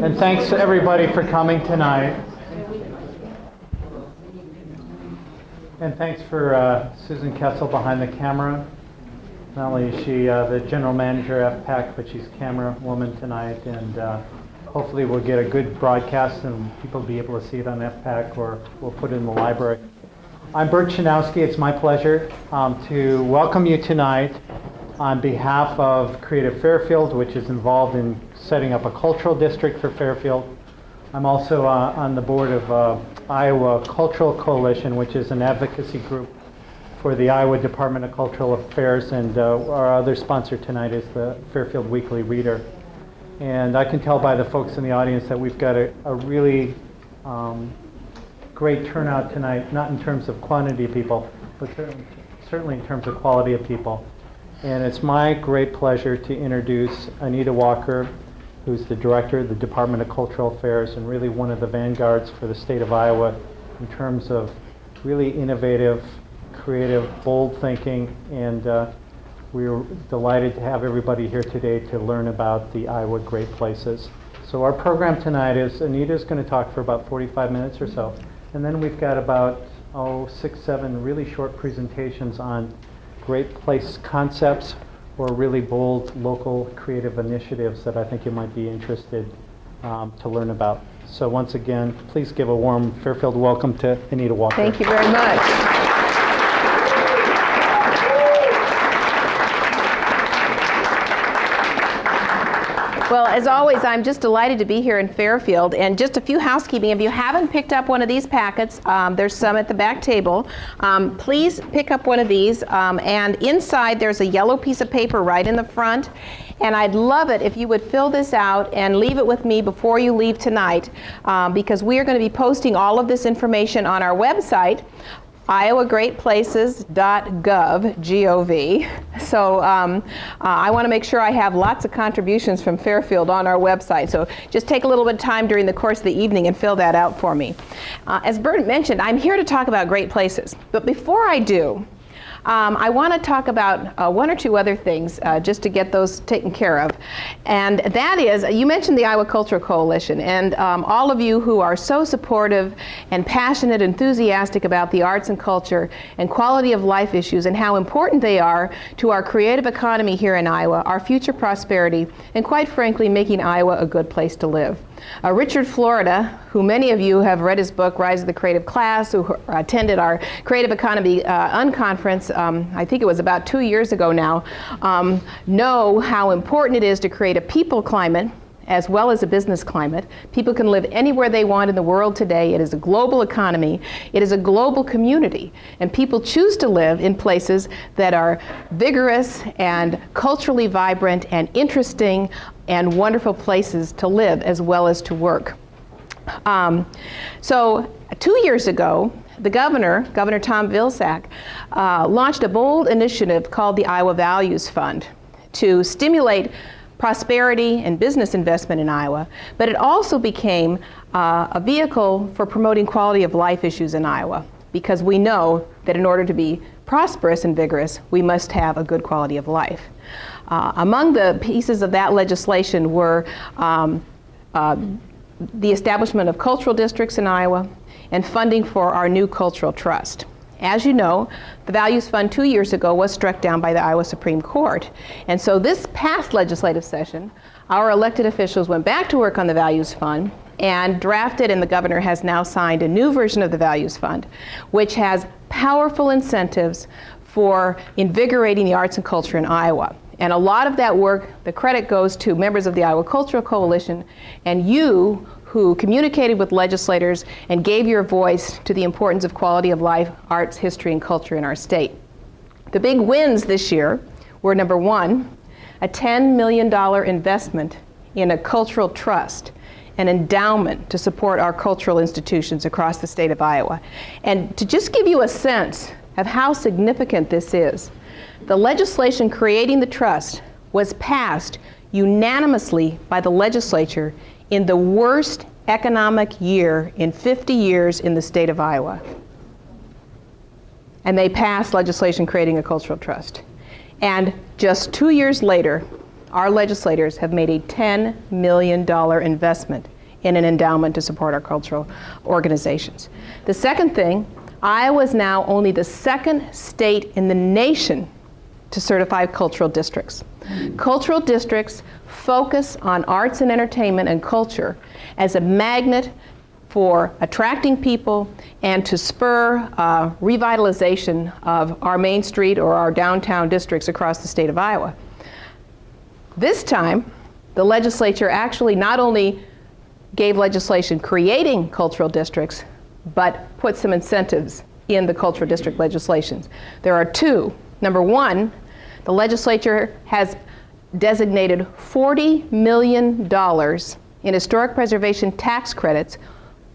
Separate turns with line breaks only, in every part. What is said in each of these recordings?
And thanks to everybody for coming tonight. And thanks for Susan Kessel behind the camera. Not only is she the general manager at PAC, but she's camera woman tonight. And hopefully we'll get a good broadcast and people will be able to see it on FPAC, or we'll put it in the library. I'm Bert Chenowski. It's my pleasure to welcome you tonight on behalf of Creative Fairfield, which is involved in setting up a cultural district for Fairfield. I'm also on the board of Iowa Cultural Coalition, which is an advocacy group for the Iowa Department of Cultural Affairs, and our other sponsor tonight is the Fairfield Weekly Reader. And I can tell by the folks in the audience that we've got a really great turnout tonight, not in terms of quantity of people, but certainly in terms of quality of people. And it's my great pleasure to introduce Anita Walker, who's the director of the Department of Cultural Affairs and really one of the vanguards for the state of Iowa in terms of really innovative, creative, bold thinking. And we're delighted to have everybody here today to learn about the Iowa Great Places. So our program tonight is Anita's going to talk for about 45 minutes or so. And then we've got about 6, 7 really short presentations on great place concepts or really bold local creative initiatives that I think you might be interested to learn about. So once again, please give a warm Fairfield welcome to Anita Walker.
Thank you very much. Well, as always, I'm just delighted to be here in Fairfield. And just a few housekeeping. If you haven't picked up one of these packets, there's some at the back table. Please pick up one of these. And inside, there's a yellow piece of paper right in the front. And I'd love it if you would fill this out and leave it with me before you leave tonight, because we are going to be posting all of this information on our website, iowagreatplaces.gov, G-O-V. So I want to make sure I have lots of contributions from Fairfield on our website. So just take a little bit of time during the course of the evening and fill that out for me. As Bert mentioned, I'm here to talk about great places. But before I do, I want to talk about one or two other things just to get those taken care of. And that is, you mentioned the Iowa Cultural Coalition, and all of you who are so supportive and passionate, enthusiastic about the arts and culture and quality of life issues and how important they are to our creative economy here in Iowa, our future prosperity, and quite frankly, making Iowa a good place to live. Richard Florida, who many of you have read his book, Rise of the Creative Class, who attended our Creative Economy Unconference, I think it was about 2 years ago now, know how important it is to create a people climate as well as a business climate. People can live anywhere they want in the world today. It is a global economy. It is a global community. And people choose to live in places that are vigorous and culturally vibrant and interesting and wonderful places to live as well as to work. So 2 years ago, the Governor Tom Vilsack, launched a bold initiative called the Iowa Values Fund to stimulate prosperity and business investment in Iowa, but it also became a vehicle for promoting quality of life issues in Iowa, because we know that in order to be prosperous and vigorous, we must have a good quality of life. Among the pieces of that legislation were the establishment of cultural districts in Iowa and funding for our new cultural trust. As you know, the Values Fund 2 years ago was struck down by the Iowa Supreme Court. And so this past legislative session, our elected officials went back to work on the Values Fund and drafted, and the governor has now signed a new version of the Values Fund, which has powerful incentives for invigorating the arts and culture in Iowa. And a lot of that work, the credit goes to members of the Iowa Cultural Coalition and you who communicated with legislators and gave your voice to the importance of quality of life, arts, history, and culture in our state. The big wins this year were, number one, a $10 million investment in a cultural trust, an endowment to support our cultural institutions across the state of Iowa. And to just give you a sense of how significant this is, the legislation creating the trust was passed unanimously by the legislature in the worst economic year in 50 years in the state of Iowa. And they passed legislation creating a cultural trust. And just 2 years later, our legislators have made a $10 million investment in an endowment to support our cultural organizations. The second thing, Iowa is now only the second state in the nation to certify cultural districts. Cultural districts focus on arts and entertainment and culture as a magnet for attracting people and to spur revitalization of our Main Street or our downtown districts across the state of Iowa. This time, the legislature actually not only gave legislation creating cultural districts, but put some incentives in the cultural district legislations. There are two. Number one, the legislature has designated $40 million in historic preservation tax credits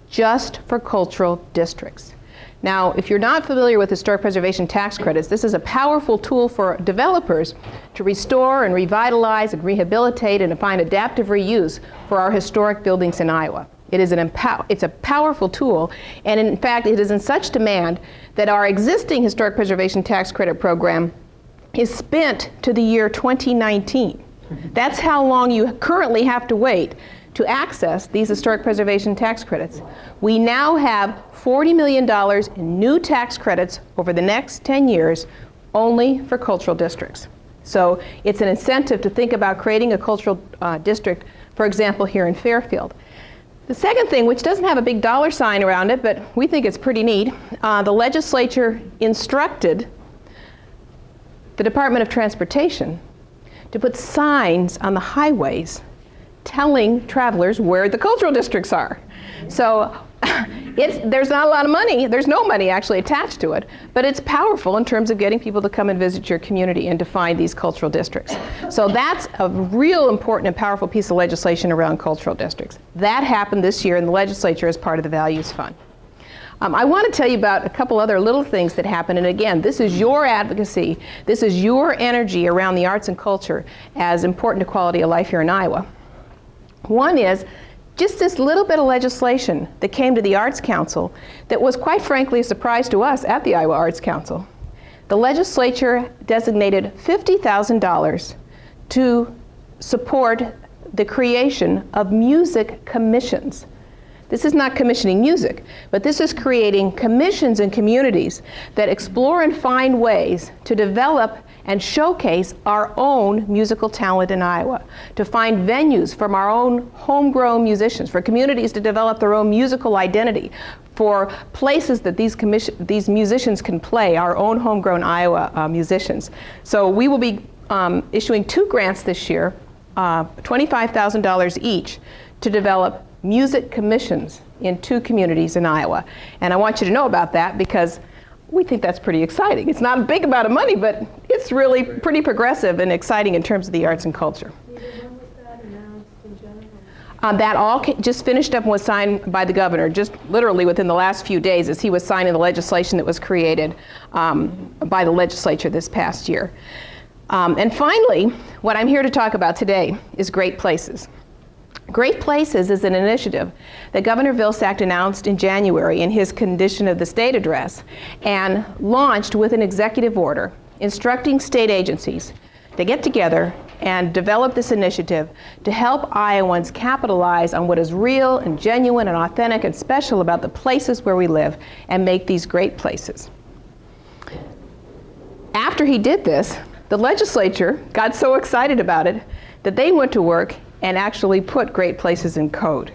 just for cultural districts. Now, if you're not familiar with historic preservation tax credits, this is a powerful tool for developers to restore and revitalize and rehabilitate and to find adaptive reuse for our historic buildings in Iowa. It is it's a powerful tool, and in fact, it is in such demand that our existing historic preservation tax credit program is spent to the year 2019. That's how long you currently have to wait to access these historic preservation tax credits. We now have $40 million in new tax credits over the next 10 years only for cultural districts. So it's an incentive to think about creating a cultural district, for example, here in Fairfield. The second thing, which doesn't have a big dollar sign around it, but we think it's pretty neat, the legislature instructed the Department of Transportation to put signs on the highways telling travelers where the cultural districts are. So there's not a lot of money, there's no money actually attached to it, but it's powerful in terms of getting people to come and visit your community and to find these cultural districts. So that's a real important and powerful piece of legislation around cultural districts. That happened this year in the legislature as part of the Values Fund. I want to tell you about a couple other little things that happen, and again, this is your advocacy, this is your energy around the arts and culture as important to quality of life here in Iowa. One is just this little bit of legislation that came to the Arts Council that was quite frankly a surprise to us at the Iowa Arts Council. The legislature designated $50,000 to support the creation of music commissions. This is not commissioning music, but this is creating commissions in communities that explore and find ways to develop and showcase our own musical talent in Iowa, to find venues from our own homegrown musicians, for communities to develop their own musical identity, for places that these musicians can play, our own homegrown Iowa musicians. So we will be issuing 2 grants this year, $25,000 each, to develop music commissions in 2 communities in Iowa. And I want you to know about that because we think that's pretty exciting. It's not a big amount of money, but it's really pretty progressive and exciting in terms of the arts and culture.
When was that announced in general?
That all just finished up and was signed by the governor, just literally within the last few days as he was signing the legislation that was created by the legislature this past year. And finally, what I'm here to talk about today is Great Places. Great Places is an initiative that Governor Vilsack announced in January in his Condition of the State address and launched with an executive order instructing state agencies to get together and develop this initiative to help Iowans capitalize on what is real and genuine and authentic and special about the places where we live and make these great places. After he did this, the legislature got so excited about it that they went to work and actually put Great Places in code.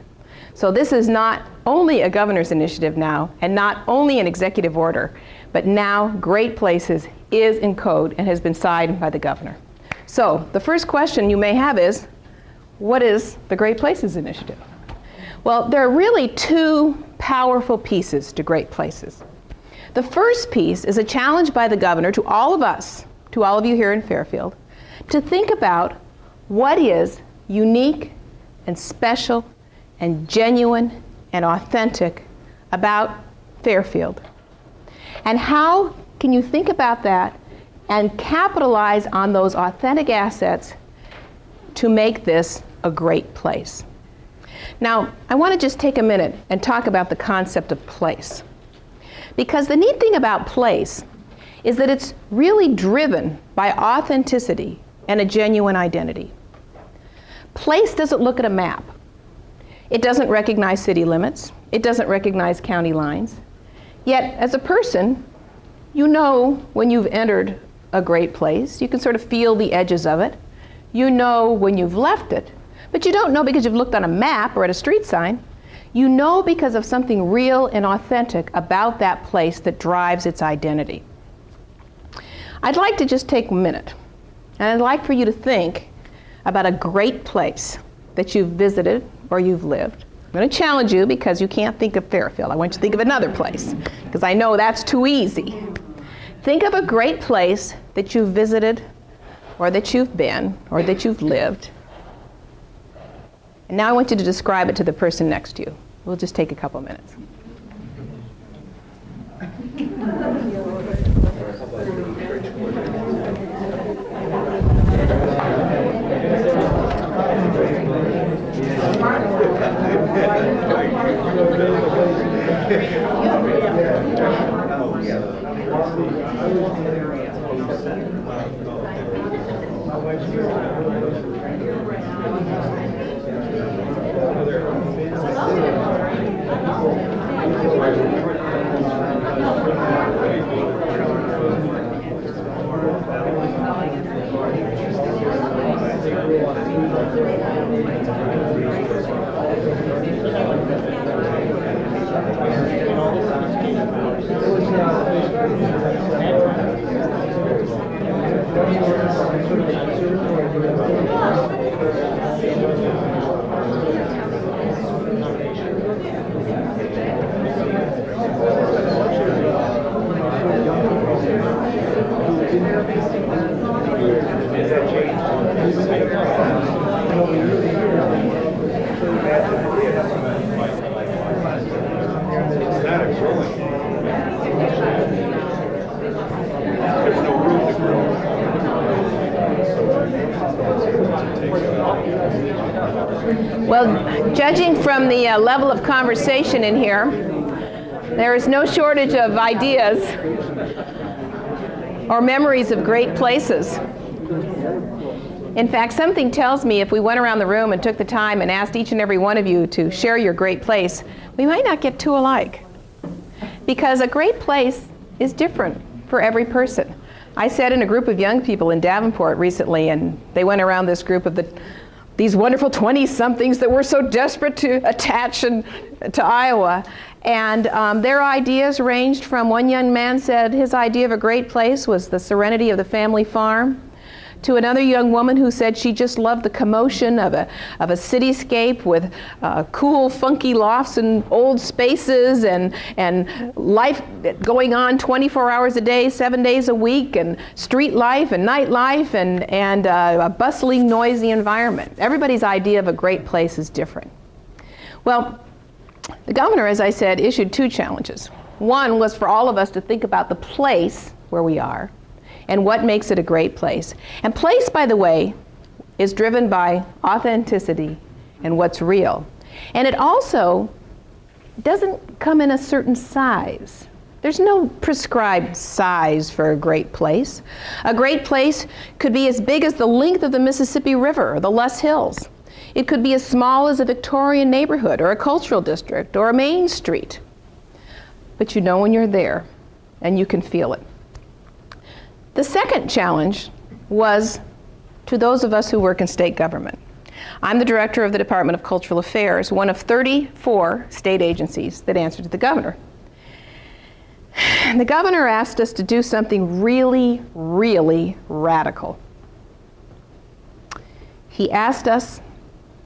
So this is not only a governor's initiative now, and not only an executive order, but now Great Places is in code and has been signed by the governor. So the first question you may have is, what is the Great Places initiative? Well, there are really 2 powerful pieces to Great Places. The first piece is a challenge by the governor to all of us, to all of you here in Fairfield, to think about what is unique and special and genuine and authentic about Fairfield. And how can you think about that and capitalize on those authentic assets to make this a great place? Now, I want to just take a minute and talk about the concept of place. Because the neat thing about place is that it's really driven by authenticity and a genuine identity. Place doesn't look at a map. It doesn't recognize city limits. It doesn't recognize county lines. Yet, as a person, you know when you've entered a great place. You can sort of feel the edges of it. You know when you've left it. But you don't know because you've looked on a map or at a street sign. You know because of something real and authentic about that place that drives its identity. I'd like to just take a minute, and I'd like for you to think about a great place that you've visited or you've lived. I'm going to challenge you because you can't think of Fairfield. I want you to think of another place, because I know that's too easy. Think of a great place that you've visited, or that you've been, or that you've lived. And now I want you to describe it to the person next to you. We'll just take a couple minutes. Well, judging from the level of conversation in here, there is no shortage of ideas or memories of great places. In fact, something tells me if we went around the room and took the time and asked each and every one of you to share your great place, we might not get two alike. Because a great place is different for every person. I sat in a group of young people in Davenport recently, and they went around this group of these wonderful 20-somethings that were so desperate to attach to Iowa. And their ideas ranged from, one young man said his idea of a great place was the serenity of the family farm, to another young woman who said she just loved the commotion of a cityscape with cool, funky lofts and old spaces and life going on 24 hours a day, 7 days a week, and street life and nightlife and a bustling, noisy environment. Everybody's idea of a great place is different. Well, the governor, as I said, issued two challenges. One was for all of us to think about the place where we are and what makes it a great place. And place, by the way, is driven by authenticity and what's real. And it also doesn't come in a certain size. There's no prescribed size for a great place. A great place could be as big as the length of the Mississippi River or the Luss Hills. It could be as small as a Victorian neighborhood or a cultural district or a main street. But you know when you're there and you can feel it. The second challenge was to those of us who work in state government. I'm the director of the Department of Cultural Affairs, one of 34 state agencies that answer to the governor. And the governor asked us to do something really, really radical. He asked us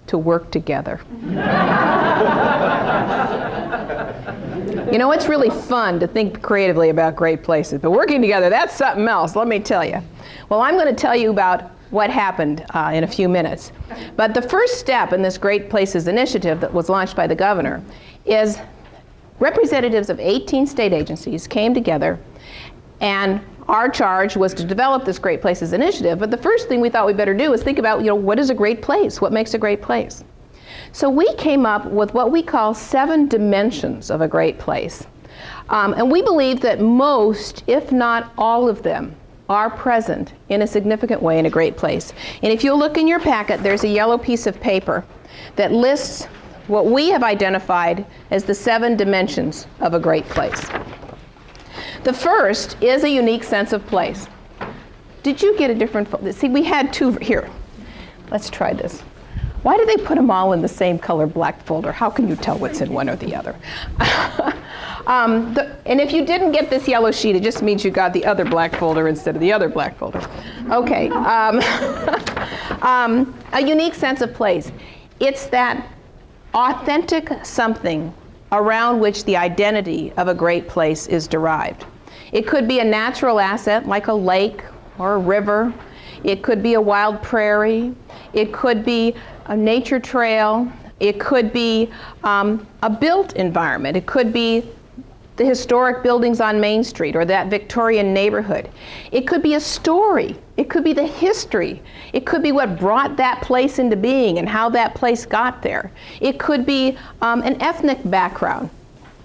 to work together. You know, it's really fun to think creatively about great places, but working together, that's something else, let me tell you. Well, I'm going to tell you about what happened in a few minutes. But the first step in this Great Places initiative that was launched by the governor is representatives of 18 state agencies came together, and our charge was to develop this Great Places initiative. But the first thing we thought we better do is think about, what is a great place? What makes a great place? So we came up with what we call 7 dimensions of a great place. And we believe that most, if not all of them, are present in a significant way in a great place. And if you look in your packet, there's a yellow piece of paper that lists what we have identified as the 7 dimensions of a great place. The first is a unique sense of place. Did you get a different see, we had 2 here. Let's try this. Why do they put them all in the same color black folder? How can you tell what's in one or the other? And if you didn't get this yellow sheet, it just means you got the other black folder instead of the other black folder. Okay. A unique sense of place. It's that authentic something around which the identity of a great place is derived. It could be a natural asset like a lake or a river. It could be a wild prairie. It could be a nature trail. It could be a built environment. It could be the historic buildings on Main Street or that Victorian neighborhood. It could be a story. It could be the history. It could be what brought that place into being and how that place got there. It could be an ethnic background.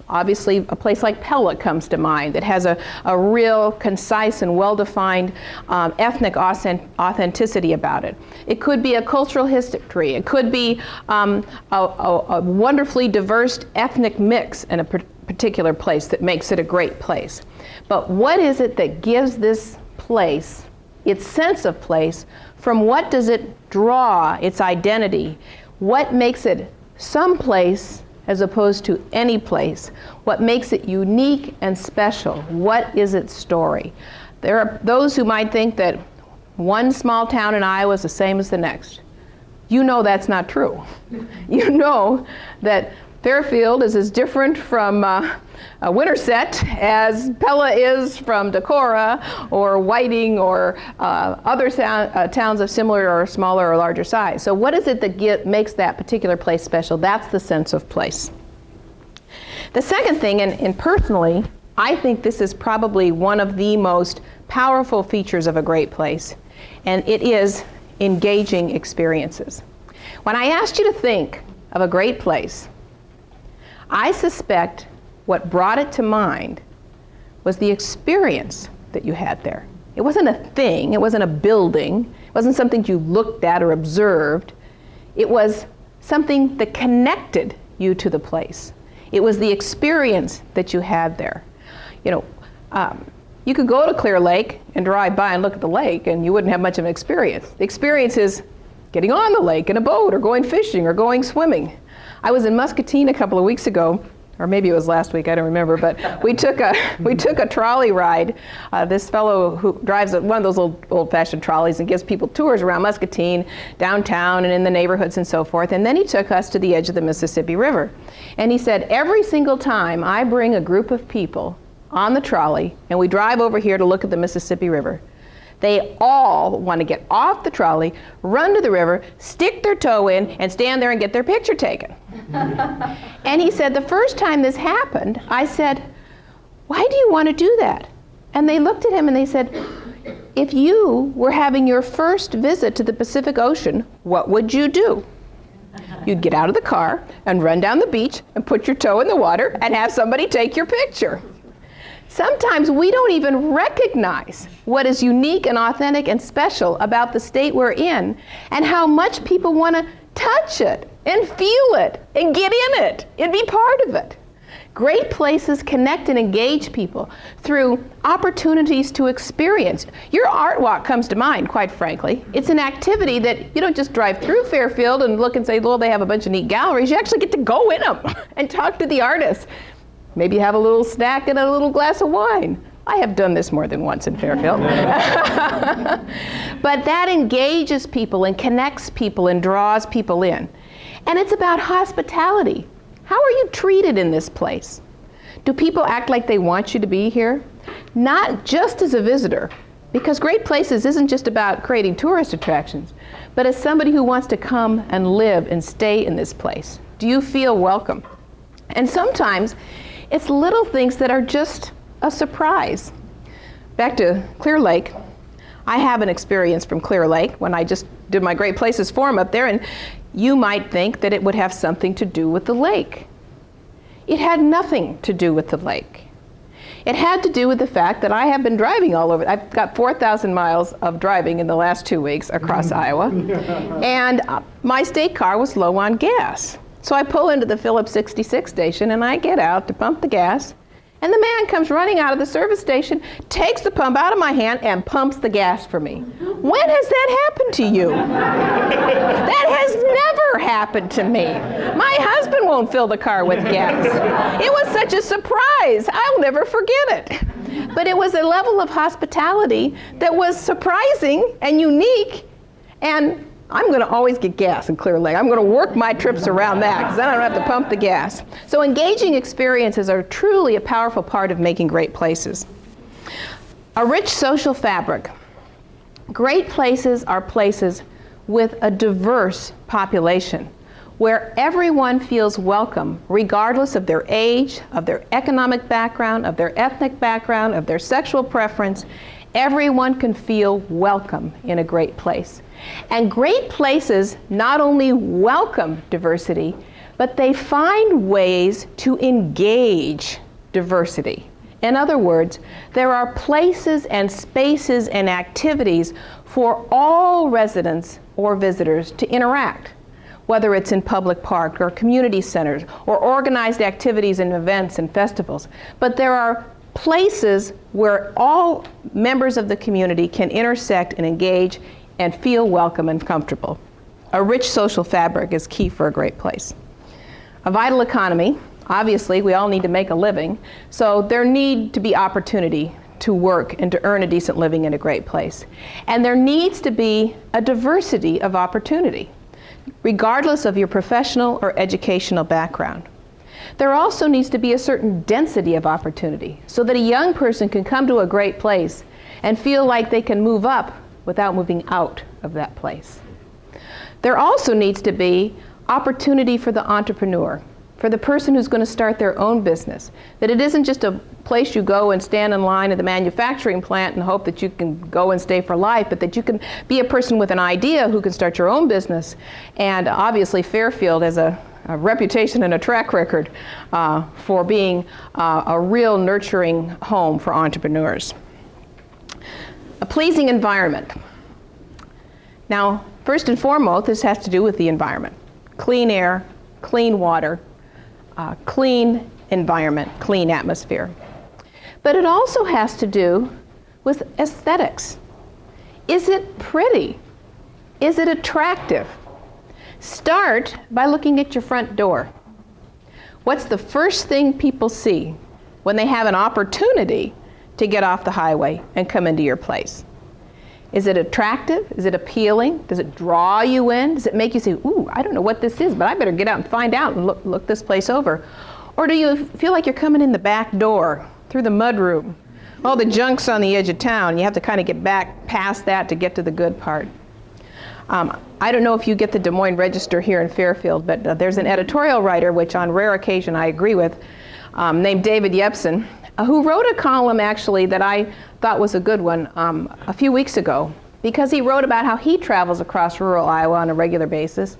Obviously, a place like Pella comes to mind that has a real concise and well-defined ethnic authenticity about it. It could be a cultural history. It could be a wonderfully diverse ethnic mix in a particular place that makes it a great place. But what is it that gives this place its sense of place? From what does it draw its identity? What makes it some place as opposed to any place? What makes it unique and special? What is its story? There are those who might think that one small town in Iowa is the same as the next. You know that's not true. You know that Fairfield is as different from Winterset as Pella is from Decorah or Whiting or other towns of similar or smaller or larger size. So what is it that makes that particular place special? That's the sense of place. The second thing, and personally, I think this is probably one of the most powerful features of a great place, and it is engaging experiences. When I asked you to think of a great place, I suspect what brought it to mind was the experience that you had there. It wasn't a thing, it wasn't a building, it wasn't something you looked at or observed. It was something that connected you to the place. It was the experience that you had there. You know, you could go to Clear Lake and drive by and look at the lake and you wouldn't have much of an experience. The experience is getting on the lake in a boat or going fishing or going swimming. I was in Muscatine a couple of weeks ago, or maybe it was last week, I don't remember, but we took a trolley ride. This fellow who drives one of those old-fashioned trolleys and gives people tours around Muscatine, downtown and in the neighborhoods and so forth, and then he took us to the edge of the Mississippi River. And he said, every single time I bring a group of people on the trolley and we drive over here to look at the Mississippi River, they all want to get off the trolley, run to the river, stick their toe in, and stand there and get their picture taken. And he said, the first time this happened, I said, why do you want to do that? And they looked at him and they said, if you were having your first visit to the Pacific Ocean, what would you do? You'd get out of the car and run down the beach and put your toe in the water and have somebody take your picture. Sometimes we don't even recognize what is unique and authentic and special about the state we're in and how much people want to touch it and feel it and get in it and be part of it. Great places connect and engage people through opportunities to experience. Your art walk comes to mind, quite frankly. It's an activity that you don't just drive through Fairfield and look and say, well, they have a bunch of neat galleries. You actually get to go in them and talk to the artists. Maybe have a little snack and a little glass of wine. I have done this more than once in Fairfield. But that engages people and connects people and draws people in. And it's about hospitality. How are you treated in this place? Do people act like they want you to be here? Not just as a visitor, because Great Places isn't just about creating tourist attractions, but as somebody who wants to come and live and stay in this place. Do you feel welcome? And sometimes it's little things that are just a surprise. Back to Clear Lake, I have an experience from Clear Lake when I just did my Great Places Forum up there, and you might think that it would have something to do with the lake. It had nothing to do with the lake. It had to do with the fact that I have been driving all over. I've got 4,000 miles of driving in the last 2 weeks across Iowa. And my state car was low on gas. So I pull into the Phillips 66 station and I get out to pump the gas. And the man comes running out of the service station, takes the pump out of my hand, and pumps the gas for me. When has that happened to you? That has never happened to me. My husband won't fill the car with gas. It was such a surprise. I'll never forget it. But it was a level of hospitality that was surprising and unique, and I'm going to always get gas in Clear Lake. I'm going to work my trips around that because then I don't have to pump the gas. So engaging experiences are truly a powerful part of making great places. A rich social fabric. Great places are places with a diverse population where everyone feels welcome regardless of their age, of their economic background, of their ethnic background, of their sexual preference. Everyone can feel welcome in a great place. And great places not only welcome diversity, but they find ways to engage diversity. In other words, there are places and spaces and activities for all residents or visitors to interact, whether it's in public parks or community centers or organized activities and events and festivals. But there are places where all members of the community can intersect and engage and feel welcome and comfortable. A rich social fabric is key for a great place. A vital economy. Obviously, we all need to make a living, so there need to be opportunity to work and to earn a decent living in a great place. And there needs to be a diversity of opportunity, regardless of your professional or educational background. There also needs to be a certain density of opportunity so that a young person can come to a great place and feel like they can move up without moving out of that place. There also needs to be opportunity for the entrepreneur, for the person who's going to start their own business. That it isn't just a place you go and stand in line at the manufacturing plant and hope that you can go and stay for life, but that you can be a person with an idea who can start your own business. And obviously Fairfield has a reputation and a track record for being a real nurturing home for entrepreneurs. A pleasing environment. Now, first and foremost, this has to do with the environment. Clean air, clean water, clean environment, clean atmosphere. But it also has to do with aesthetics. Is it pretty? Is it attractive? Start by looking at your front door. What's the first thing people see when they have an opportunity to get off the highway and come into your place? Is it attractive? Is it appealing? Does it draw you in? Does it make you say, ooh, I don't know what this is, but I better get out and find out and look this place over? Or do you feel like you're coming in the back door, through the mudroom? All the junk's on the edge of town. You have to kind of get back past that to get to the good part. I don't know if you get the Des Moines Register here in Fairfield, but there's an editorial writer, which on rare occasion I agree with, named David Yepsen, who wrote a column actually that I thought was a good one a few weeks ago, because he wrote about how he travels across rural Iowa on a regular basis,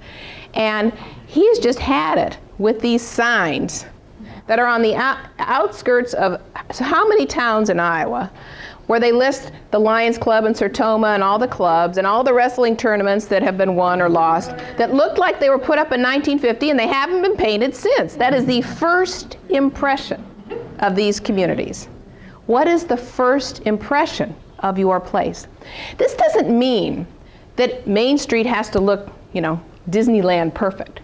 and he's just had it with these signs that are on the outskirts of how many towns in Iowa, where they list the Lions Club and Sertoma and all the clubs and all the wrestling tournaments that have been won or lost that looked like they were put up in 1950 and they haven't been painted since. That is the first impression of these communities. What is the first impression of your place? This doesn't mean that Main Street has to look, Disneyland perfect.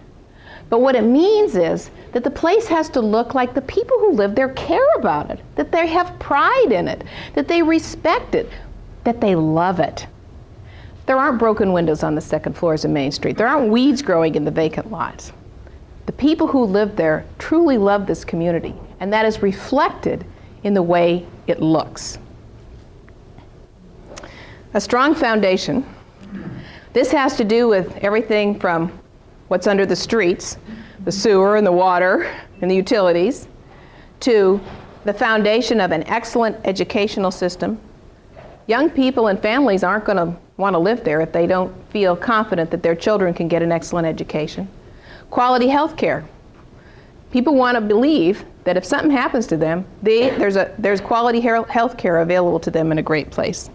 But what it means is that the place has to look like the people who live there care about it, that they have pride in it, that they respect it, that they love it. There aren't broken windows on the second floors of Main Street. There aren't weeds growing in the vacant lots. The people who live there truly love this community, and that is reflected in the way it looks. A strong foundation. This has to do with everything from what's under the streets, the sewer and the water and the utilities, to the foundation of an excellent educational system. Young people and families aren't going to want to live there if they don't feel confident that their children can get an excellent education. Quality health care. People want to believe that if something happens to them, there's quality health care available to them in a great place.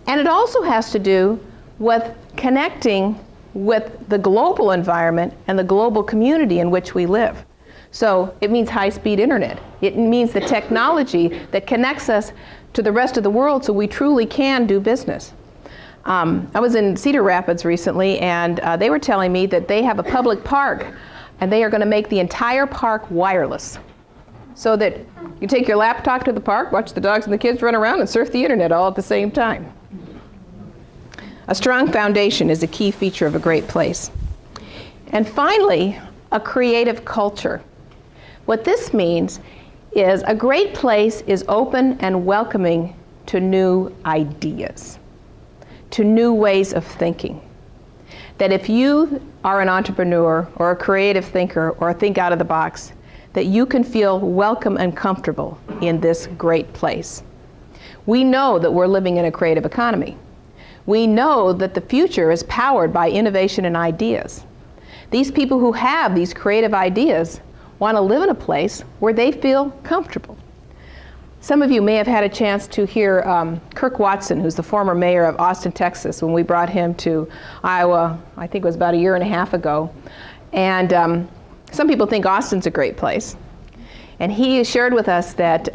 And it also has to do with connecting with the global environment and the global community in which we live. So it means high-speed internet. It means the technology that connects us to the rest of the world so we truly can do business. I was in Cedar Rapids recently, and they were telling me that they have a public park, and they are going to make the entire park wireless, so that you take your laptop to the park, watch the dogs and the kids run around, and surf the internet all at the same time. A strong foundation is a key feature of a great place. And finally, a creative culture. What this means is a great place is open and welcoming to new ideas, to new ways of thinking. That if you are an entrepreneur or a creative thinker or think out of the box, that you can feel welcome and comfortable in this great place. We know that we're living in a creative economy. We know that the future is powered by innovation and ideas. These people who have these creative ideas want to live in a place where they feel comfortable. Some of you may have had a chance to hear Kirk Watson, who's the former mayor of Austin, Texas, when we brought him to Iowa, I think it was about a year and a half ago. And some people think Austin's a great place. And he shared with us that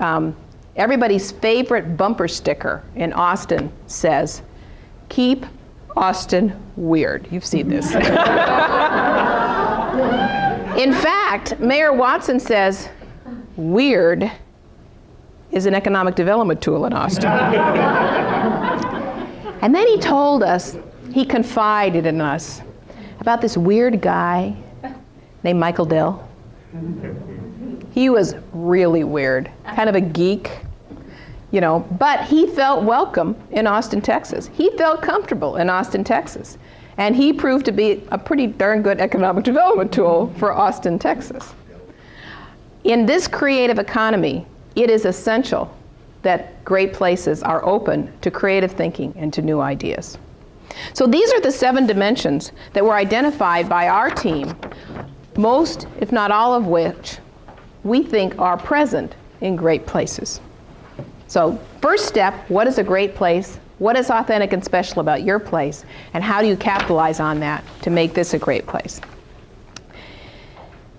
everybody's favorite bumper sticker in Austin says, "Keep Austin weird." You've seen this. In fact, Mayor Watson says, weird is an economic development tool in Austin. And then he told us, he confided in us about this weird guy named Michael Dell. He was really weird, kind of a geek, you know, but he felt welcome in Austin, Texas. He felt comfortable in Austin, Texas. And he proved to be a pretty darn good economic development tool for Austin, Texas. In this creative economy, it is essential that great places are open to creative thinking and to new ideas. So these are the 7 dimensions that were identified by our team, most, if not all of which, we think are present in great places. So first step, what is a great place? What is authentic and special about your place? And how do you capitalize on that to make this a great place?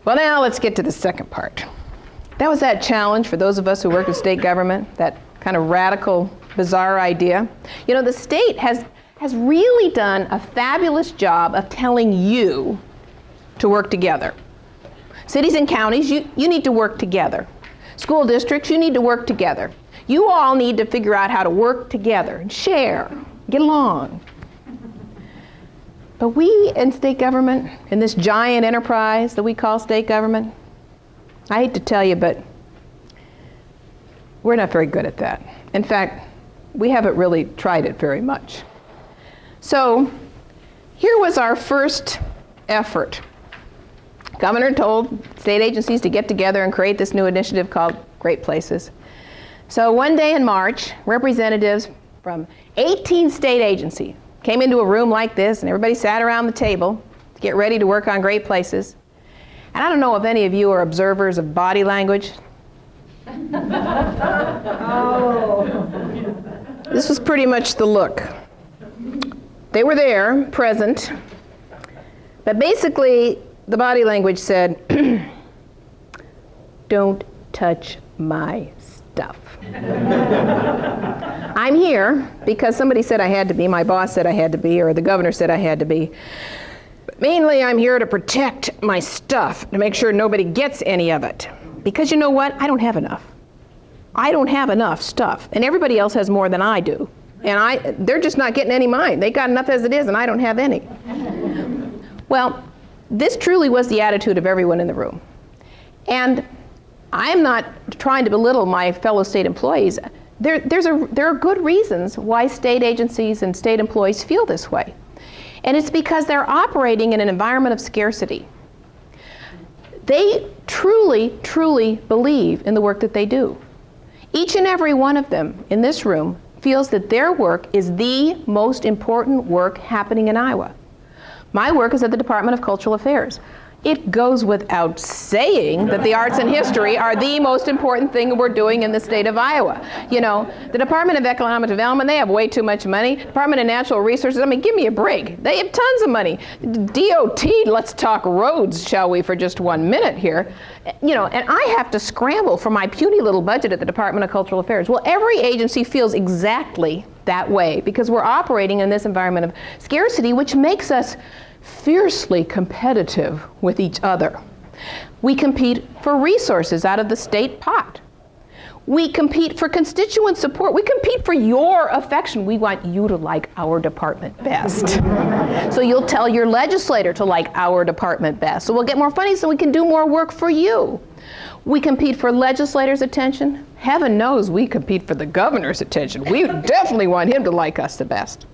Well, now let's get to the second part. That was that challenge for those of us who work in state government, that kind of radical, bizarre idea. You know, the state has really done a fabulous job of telling you to work together. Cities and counties, you need to work together. School districts, you need to work together. You all need to figure out how to work together and share, get along. But we in state government, in this giant enterprise that we call state government, I hate to tell you, but we're not very good at that. In fact, we haven't really tried it very much. So here was our first effort. Governor told state agencies to get together and create this new initiative called Great Places. So one day in March, representatives from 18 state agencies came into a room like this, and everybody sat around the table to get ready to work on great places. And I don't know if any of you are observers of body language. This was pretty much the look. They were there, present, but basically the body language said, "Don't touch my stuff." I'm here because somebody said I had to be, my boss said I had to be, or the governor said I had to be. But mainly I'm here to protect my stuff, to make sure nobody gets any of it. Because you know what? I don't have enough. I don't have enough stuff, and everybody else has more than I do. And they're just not getting any mine. They got enough as it is, and I don't have any. Well, this truly was the attitude of everyone in the room. And I'm not trying to belittle my fellow state employees. There are good reasons why state agencies and state employees feel this way. And it's because they're operating in an environment of scarcity. They truly, truly believe in the work that they do. Each and every one of them in this room feels that their work is the most important work happening in Iowa. My work is at the Department of Cultural Affairs. It goes without saying that the arts and history are the most important thing we're doing in the state of Iowa. You know, the Department of Economic Development, they have way too much money. Department of Natural Resources, I mean, give me a break. They have tons of money. DOT, let's talk roads, shall we, for just 1 minute here. You know, and I have to scramble for my puny little budget at the Department of Cultural Affairs. Well, every agency feels exactly that way because we're operating in this environment of scarcity, which makes us fiercely competitive with each other. We compete for resources out of the state pot. We compete for constituent support. We compete for your affection. We want you to like our department best. So you'll tell your legislator to like our department best. So we'll get more funding so we can do more work for you. We compete for legislators' attention. Heaven knows we compete for the governor's attention. We definitely want him to like us the best.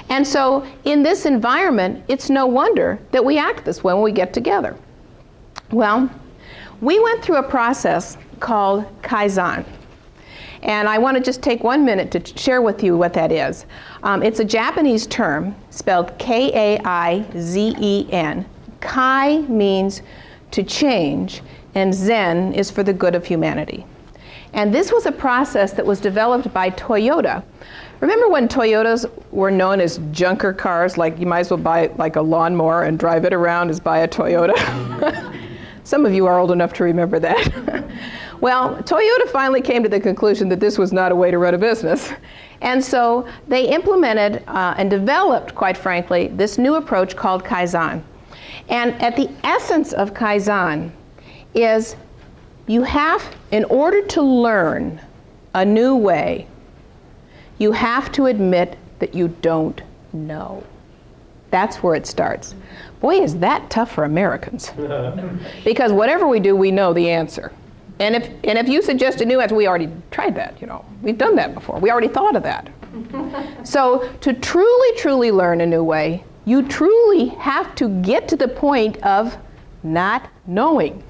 And so in this environment, it's no wonder that we act this way when we get together. Well, we went through a process called Kaizen. And I want to just take 1 minute to share with you what that is. It's a Japanese term spelled K-A-I-Z-E-N. Kai means to change, and Zen is for the good of humanity. And this was a process that was developed by Toyota. Remember when Toyotas were known as junker cars, like you might as well buy like a lawnmower and drive it around as buy a Toyota? Some of you are old enough to remember that. Well, Toyota finally came to the conclusion that this was not a way to run a business. And so they implemented and developed, quite frankly, this new approach called Kaizen. And at the essence of Kaizen is you have, in order to learn a new way, you have to admit that you don't know. That's where it starts. Boy, is that tough for Americans. Because whatever we do, we know the answer. And if you suggest a new answer, we already tried that, you know. We've done that before. We already thought of that. So to truly learn a new way, you truly have to get to the point of not knowing.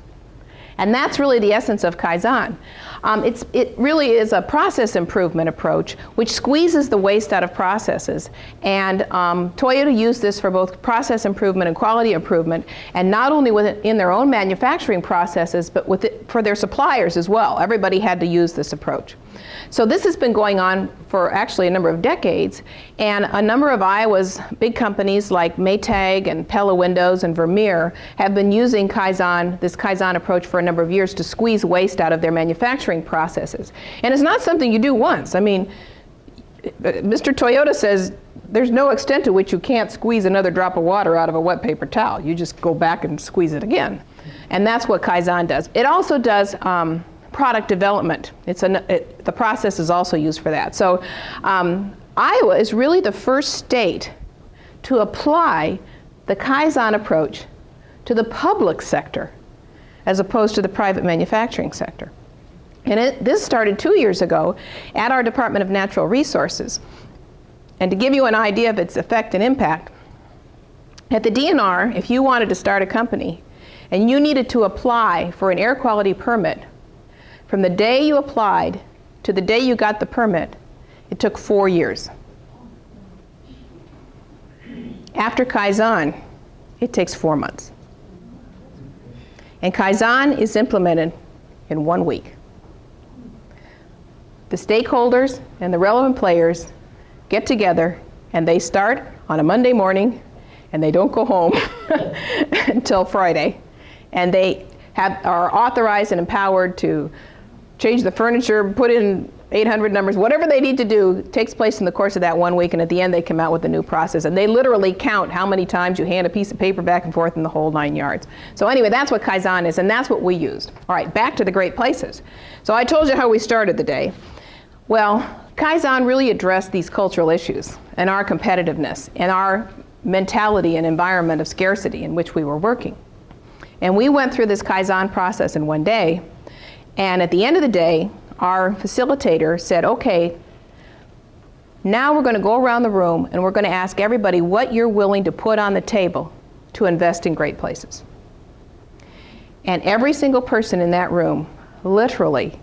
And that's really the essence of Kaizen. It really is a process improvement approach which squeezes the waste out of processes. And Toyota used this for both process improvement and quality improvement, and not only within their own manufacturing processes, but for their suppliers as well. Everybody had to use this approach. So this has been going on for actually a number of decades, and a number of Iowa's big companies like Maytag and Pella Windows and Vermeer have been using Kaizen, this Kaizen approach, for a number of years to squeeze waste out of their manufacturing processes. And it's not something you do once. I mean, Mr. Toyota says there's no extent to which you can't squeeze another drop of water out of a wet paper towel. You just go back and squeeze it again. And that's what Kaizen does. It also does product development. The process is also used for that. So Iowa is really the first state to apply the Kaizen approach to the public sector as opposed to the private manufacturing sector. And this started 2 years ago at our Department of Natural Resources. And to give you an idea of its effect and impact, at the DNR, if you wanted to start a company and you needed to apply for an air quality permit, from the day you applied to the day you got the permit, it took 4 years. After Kaizen, it takes 4 months. And Kaizen is implemented in 1 week. The stakeholders and the relevant players get together and they start on a Monday morning and they don't go home until Friday. And they are authorized and empowered to change the furniture, put in 800 numbers, whatever they need to do takes place in the course of that 1 week, and at the end they come out with a new process. And they literally count how many times you hand a piece of paper back and forth in the whole 9 yards. So anyway, that's what Kaizen is, and that's what we used. All right, back to the great places. So I told you how we started the day. Well, Kaizen really addressed these cultural issues and our competitiveness and our mentality and environment of scarcity in which we were working. And we went through this Kaizen process in 1 day, and at the end of the day, our facilitator said, okay, now we're going to go around the room and we're going to ask everybody what you're willing to put on the table to invest in great places. And every single person in that room literally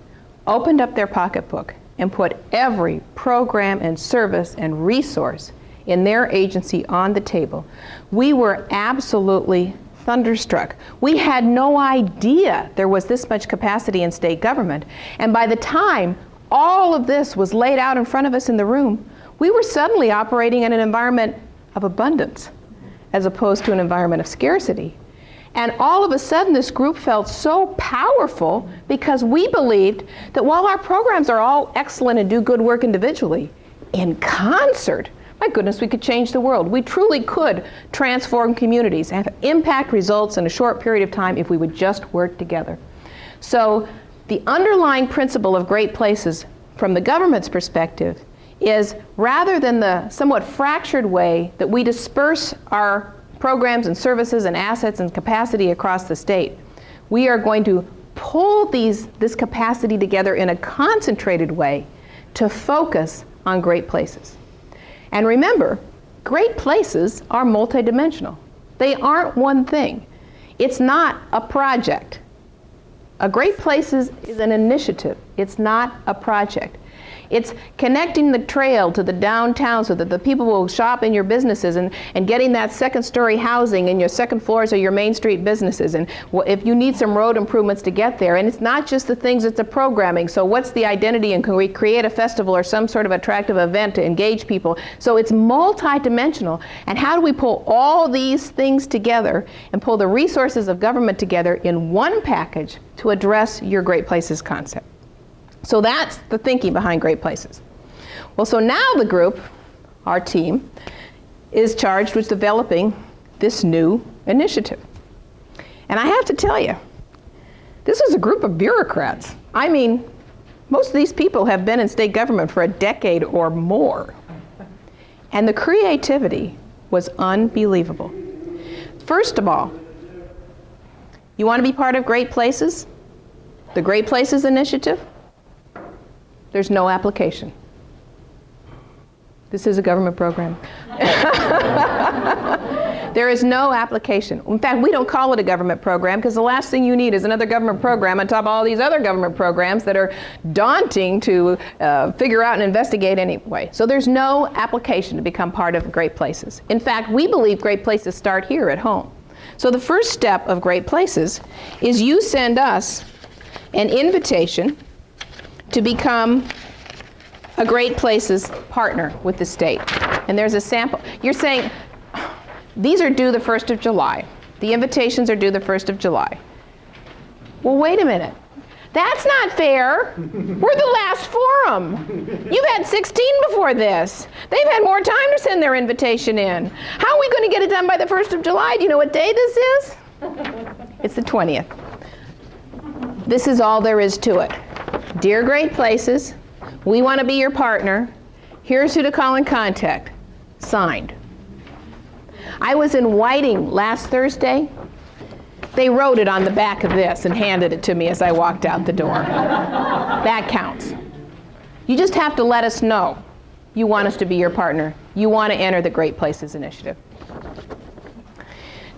opened up their pocketbook and put every program and service and resource in their agency on the table. We were absolutely thunderstruck. We had no idea there was this much capacity in state government. And by the time all of this was laid out in front of us in the room, we were suddenly operating in an environment of abundance as opposed to an environment of scarcity. And all of a sudden, this group felt so powerful because we believed that while our programs are all excellent and do good work individually, in concert, my goodness, we could change the world. We truly could transform communities and have impact results in a short period of time if we would just work together. So the underlying principle of Great Places from the government's perspective is, rather than the somewhat fractured way that we disperse our programs and services and assets and capacity across the state, we are going to pull this capacity together in a concentrated way to focus on Great Places. And remember, Great Places are multidimensional. They aren't one thing. It's not a project. A Great Places is an initiative. It's not a project. It's connecting the trail to the downtown so that the people will shop in your businesses and getting that second-story housing in your second floors of your Main Street businesses. And if you need some road improvements to get there. And it's not just the things, it's the programming. So what's the identity, and can we create a festival or some sort of attractive event to engage people? So it's multi-dimensional. And how do we pull all these things together and pull the resources of government together in one package to address your Great Places concept? So that's the thinking behind Great Places. Well, so now the group, our team, is charged with developing this new initiative. And I have to tell you, this is a group of bureaucrats. I mean, most of these people have been in state government for a decade or more. And the creativity was unbelievable. First of all, you want to be part of Great Places? The Great Places Initiative? There's no application. This is a government program. There is no application. In fact, we don't call it a government program because the last thing you need is another government program on top of all these other government programs that are daunting to figure out and investigate anyway. So there's no application to become part of Great Places. In fact, we believe Great Places start here at home. So the first step of Great Places is you send us an invitation to become a Great Places partner with the state. And there's a sample. You're saying, these are due the 1st of July. The invitations are due the 1st of July. Well, wait a minute. That's not fair. We're the last forum. You've had 16 before this. They've had more time to send their invitation in. How are we going to get it done by the 1st of July? Do you know what day this is? It's the 20th. This is all there is to it. Dear Great Places, we want to be your partner. Here's who to call and contact. Signed. I was in Whiting last Thursday. They wrote it on the back of this and handed it to me as I walked out the door. That counts. You just have to let us know you want us to be your partner. You want to enter the Great Places Initiative.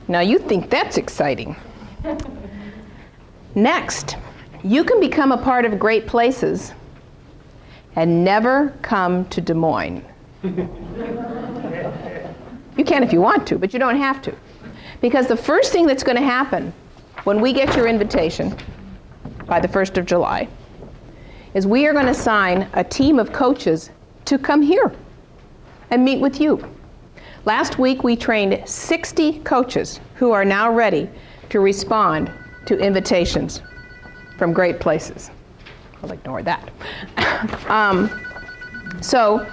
Now you think that's exciting. Next, you can become a part of Great Places and never come to Des Moines. You can if you want to, but you don't have to. Because the first thing that's going to happen when we get your invitation by the 1st of July is we are going to assign a team of coaches to come here and meet with you. Last week we trained 60 coaches who are now ready to respond to invitations from Great Places. I'll ignore that. So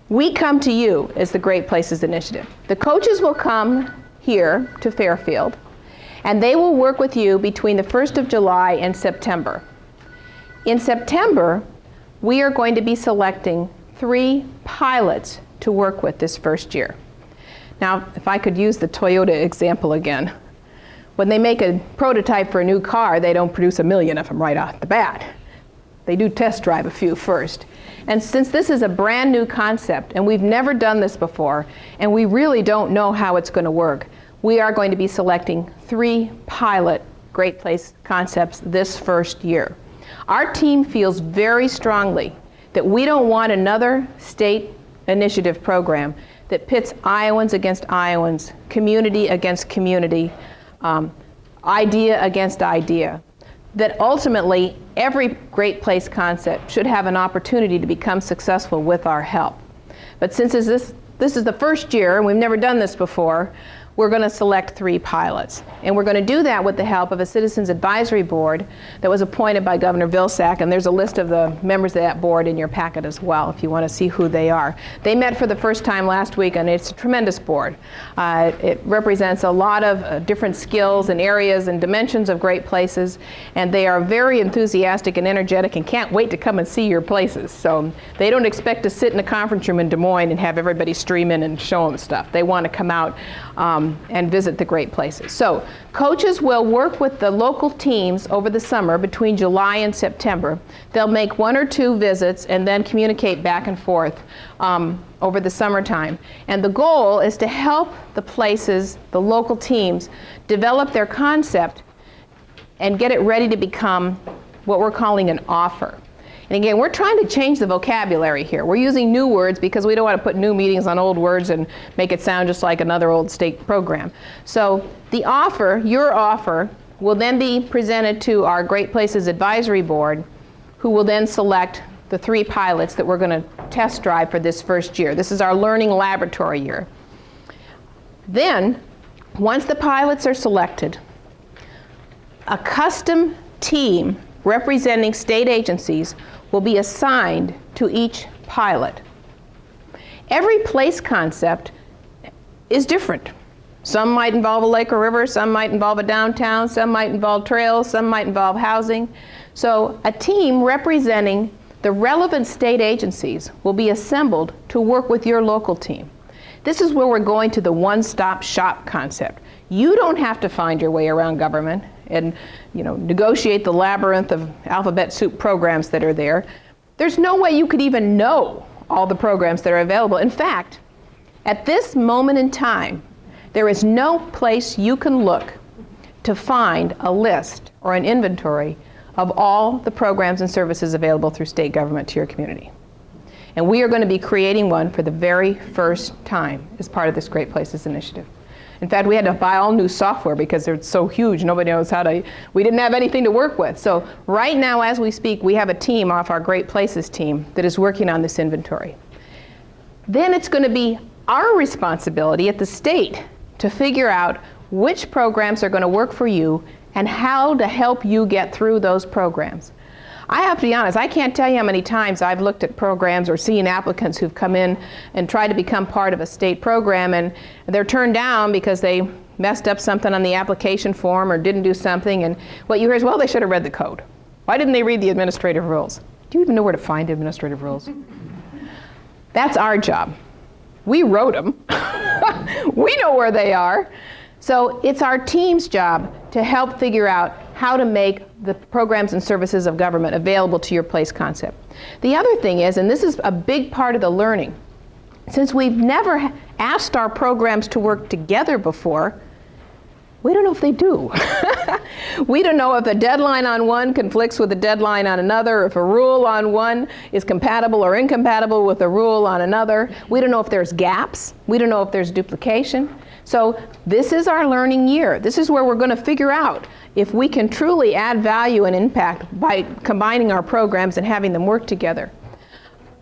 we come to you as the Great Places Initiative. The coaches will come here to Fairfield, and they will work with you between the 1st of July and September. In September, we are going to be selecting 3 pilots to work with this first year. Now, if I could use the Toyota example again, when they make a prototype for a new car, they don't produce 1 million of them right off the bat. They do test drive a few first. And since this is a brand new concept, and we've never done this before, and we really don't know how it's going to work, we are going to be selecting 3 pilot Great Place concepts this first year. Our team feels very strongly that we don't want another state initiative program that pits Iowans against Iowans, community against community, idea against idea, that ultimately every great place concept should have an opportunity to become successful with our help. But since this is the first year, and we've never done this before, we're going to select 3 pilots. And we're going to do that with the help of a Citizens Advisory Board that was appointed by Governor Vilsack, and there's a list of the members of that board in your packet as well if you want to see who they are. They met for the first time last week, and it's a tremendous board. It represents a lot of different skills and areas and dimensions of great places, and they are very enthusiastic and energetic and can't wait to come and see your places. So they don't expect to sit in a conference room in Des Moines and have everybody stream in and show them stuff. They want to come out and visit the great places. So coaches will work with the local teams over the summer between July and September. They'll make 1 or 2 visits and then communicate back and forth over the summertime. And the goal is to help the places, the local teams, develop their concept and get it ready to become what we're calling an offer. And again, we're trying to change the vocabulary here. We're using new words because we don't want to put new meanings on old words and make it sound just like another old state program. So the offer, your offer, will then be presented to our Great Places Advisory Board, who will then select the 3 pilots that we're going to test drive for this first year. This is our learning laboratory year. Then, once the pilots are selected, a custom team representing state agencies will be assigned to each pilot. Every place concept is different. Some might involve a lake or river, some might involve a downtown, some might involve trails, some might involve housing. So a team representing the relevant state agencies will be assembled to work with your local team. This is where we're going to the one-stop shop concept. You don't have to find your way around government and negotiate the labyrinth of alphabet soup programs that are there. There's no way you could even know all the programs that are available. In fact, at this moment in time, there is no place you can look to find a list or an inventory of all the programs and services available through state government to your community. And we are going to be creating one for the very first time as part of this Great Places initiative. In fact, we had to buy all new software because they're so huge, nobody knows how to, we didn't have anything to work with. So right now, as we speak, we have a team off our Great Places team that is working on this inventory. Then it's going to be our responsibility at the state to figure out which programs are going to work for you and how to help you get through those programs. I have to be honest, I can't tell you how many times I've looked at programs or seen applicants who've come in and tried to become part of a state program, and they're turned down because they messed up something on the application form or didn't do something, and what you hear is, well, they should have read the code. Why didn't they read the administrative rules? Do you even know where to find the administrative rules? That's our job. We wrote them. We know where they are. So it's our team's job to help figure out how to make the programs and services of government available to your place concept. The other thing is, and this is a big part of the learning, since we've never asked our programs to work together before, we don't know if they do. We don't know if a deadline on one conflicts with a deadline on another, if a rule on one is compatible or incompatible with a rule on another. We don't know if there's gaps. We don't know if there's duplication. So this is our learning year. This is where we're going to figure out if we can truly add value and impact by combining our programs and having them work together.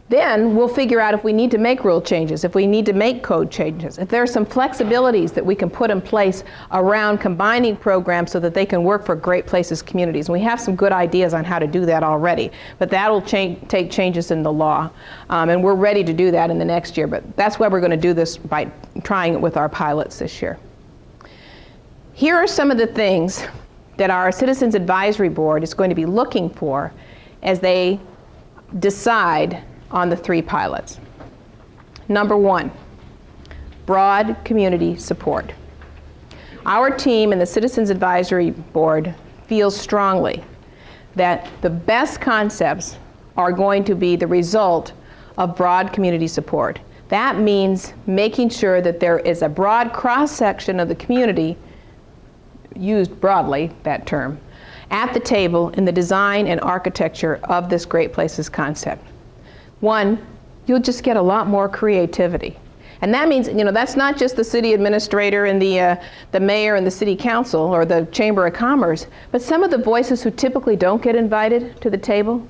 Then we'll figure out if we need to make rule changes, if we need to make code changes, if there are some flexibilities that we can put in place around combining programs so that they can work for Great Places communities. And we have some good ideas on how to do that already, but that'll take changes in the law. And we're ready to do that in the next year, but that's why we're going to do this by trying it with our pilots this year. Here are some of the things that our Citizens Advisory Board is going to be looking for as they decide on the 3 pilots. Number 1, broad community support. Our team and the Citizens Advisory Board feels strongly that the best concepts are going to be the result of broad community support. That means making sure that there is a broad cross-section of the community, used broadly, that term, at the table in the design and architecture of this Great Places concept. 1, you'll just get a lot more creativity. And that means, that's not just the city administrator and the mayor and the city council or the Chamber of Commerce, but some of the voices who typically don't get invited to the table.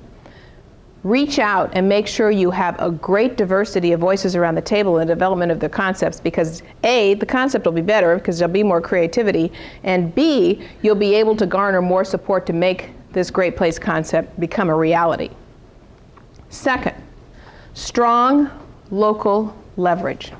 Reach out and make sure you have a great diversity of voices around the table in the development of the concepts, because A, the concept will be better because there'll be more creativity, and B, you'll be able to garner more support to make this great place concept become a reality. Second, strong local leverage.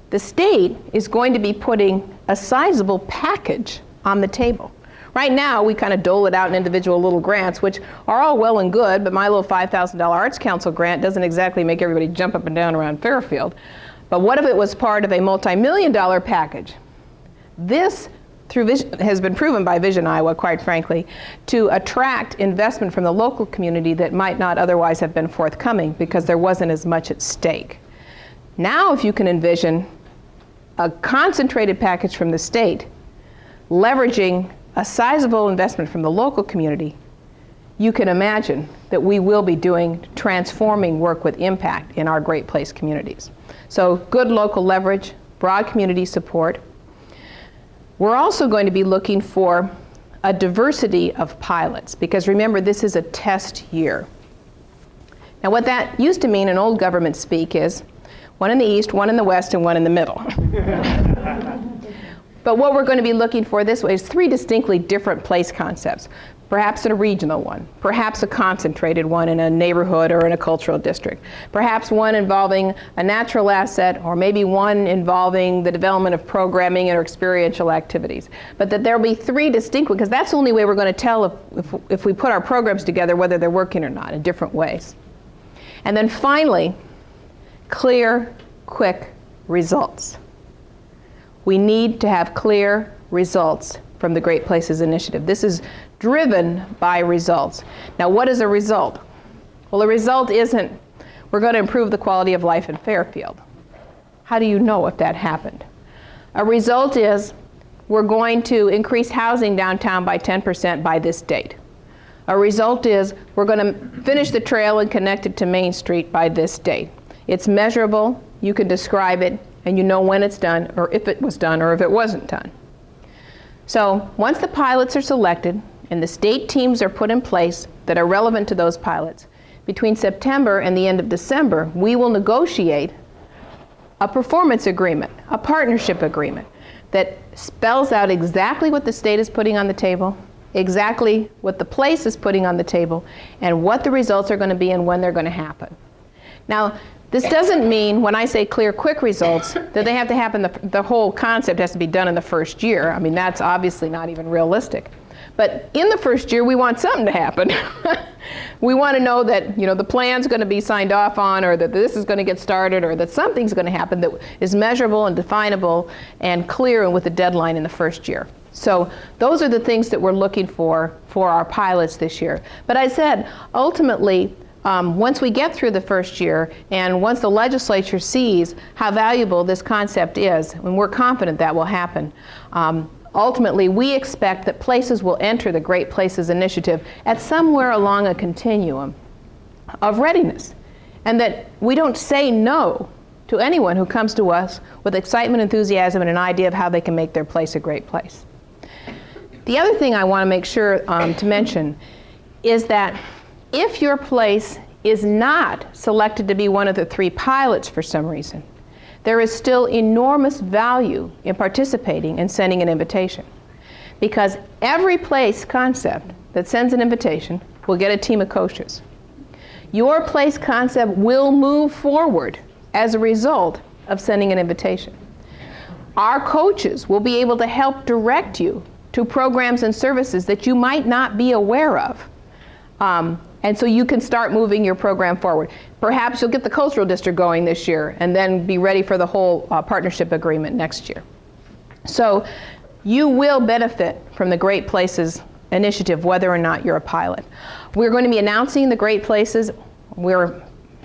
The state is going to be putting a sizable package on the table. Right now, we kind of dole it out in individual little grants, which are all well and good, but my little $5,000 Arts Council grant doesn't exactly make everybody jump up and down around Fairfield. But what if it was part of a multi-million-dollar package? This has been proven by Vision Iowa, quite frankly, to attract investment from the local community that might not otherwise have been forthcoming because there wasn't as much at stake. Now, if you can envision a concentrated package from the state, leveraging a sizable investment from the local community, you can imagine that we will be doing transforming work with impact in our Great Place communities. So good local leverage, broad community support. We're also going to be looking for a diversity of pilots, because remember, this is a test year. Now, what that used to mean in old government speak is one in the east, one in the west, and one in the middle. But what we're going to be looking for this way is 3 distinctly different place concepts. Perhaps a regional one, perhaps a concentrated one in a neighborhood or in a cultural district, perhaps one involving a natural asset, or maybe one involving the development of programming or experiential activities. But that there'll be 3 distinct, because that's the only way we're going to tell if we put our programs together whether they're working or not, in different ways. And then finally, clear, quick results. We need to have clear results from the Great Places Initiative. This is driven by results. Now, what is a result? Well, a result isn't, we're going to improve the quality of life in Fairfield. How do you know if that happened? A result is, we're going to increase housing downtown by 10% by this date. A result is, we're going to finish the trail and connect it to Main Street by this date. It's measurable, you can describe it, and you know when it's done, or if it was done, or if it wasn't done. So once the pilots are selected and the state teams are put in place that are relevant to those pilots, between September and the end of December, we will negotiate a performance agreement, a partnership agreement that spells out exactly what the state is putting on the table, exactly what the place is putting on the table, and what the results are going to be and when they're going to happen. Now, this doesn't mean, when I say clear, quick results, that they have to happen, the whole concept has to be done in the first year. I mean, that's obviously not even realistic. But in the first year, we want something to happen. We want to know that, the plan's going to be signed off on, or that this is going to get started, or that something's going to happen that is measurable and definable and clear and with a deadline in the first year. So those are the things that we're looking for our pilots this year. But I said, ultimately, once we get through the first year, and once the legislature sees how valuable this concept is, and we're confident that will happen, ultimately we expect that places will enter the Great Places Initiative at somewhere along a continuum of readiness, and that we don't say no to anyone who comes to us with excitement, enthusiasm, and an idea of how they can make their place a great place. The other thing I want to make sure to mention is that if your place is not selected to be one of the 3 pilots for some reason, there is still enormous value in participating and sending an invitation. Because every place concept that sends an invitation will get a team of coaches. Your place concept will move forward as a result of sending an invitation. Our coaches will be able to help direct you to programs and services that you might not be aware of. And so you can start moving your program forward. Perhaps you'll get the cultural district going this year and then be ready for the whole partnership agreement next year. So you will benefit from the Great Places Initiative, whether or not you're a pilot. We're going to be announcing the Great Places. We're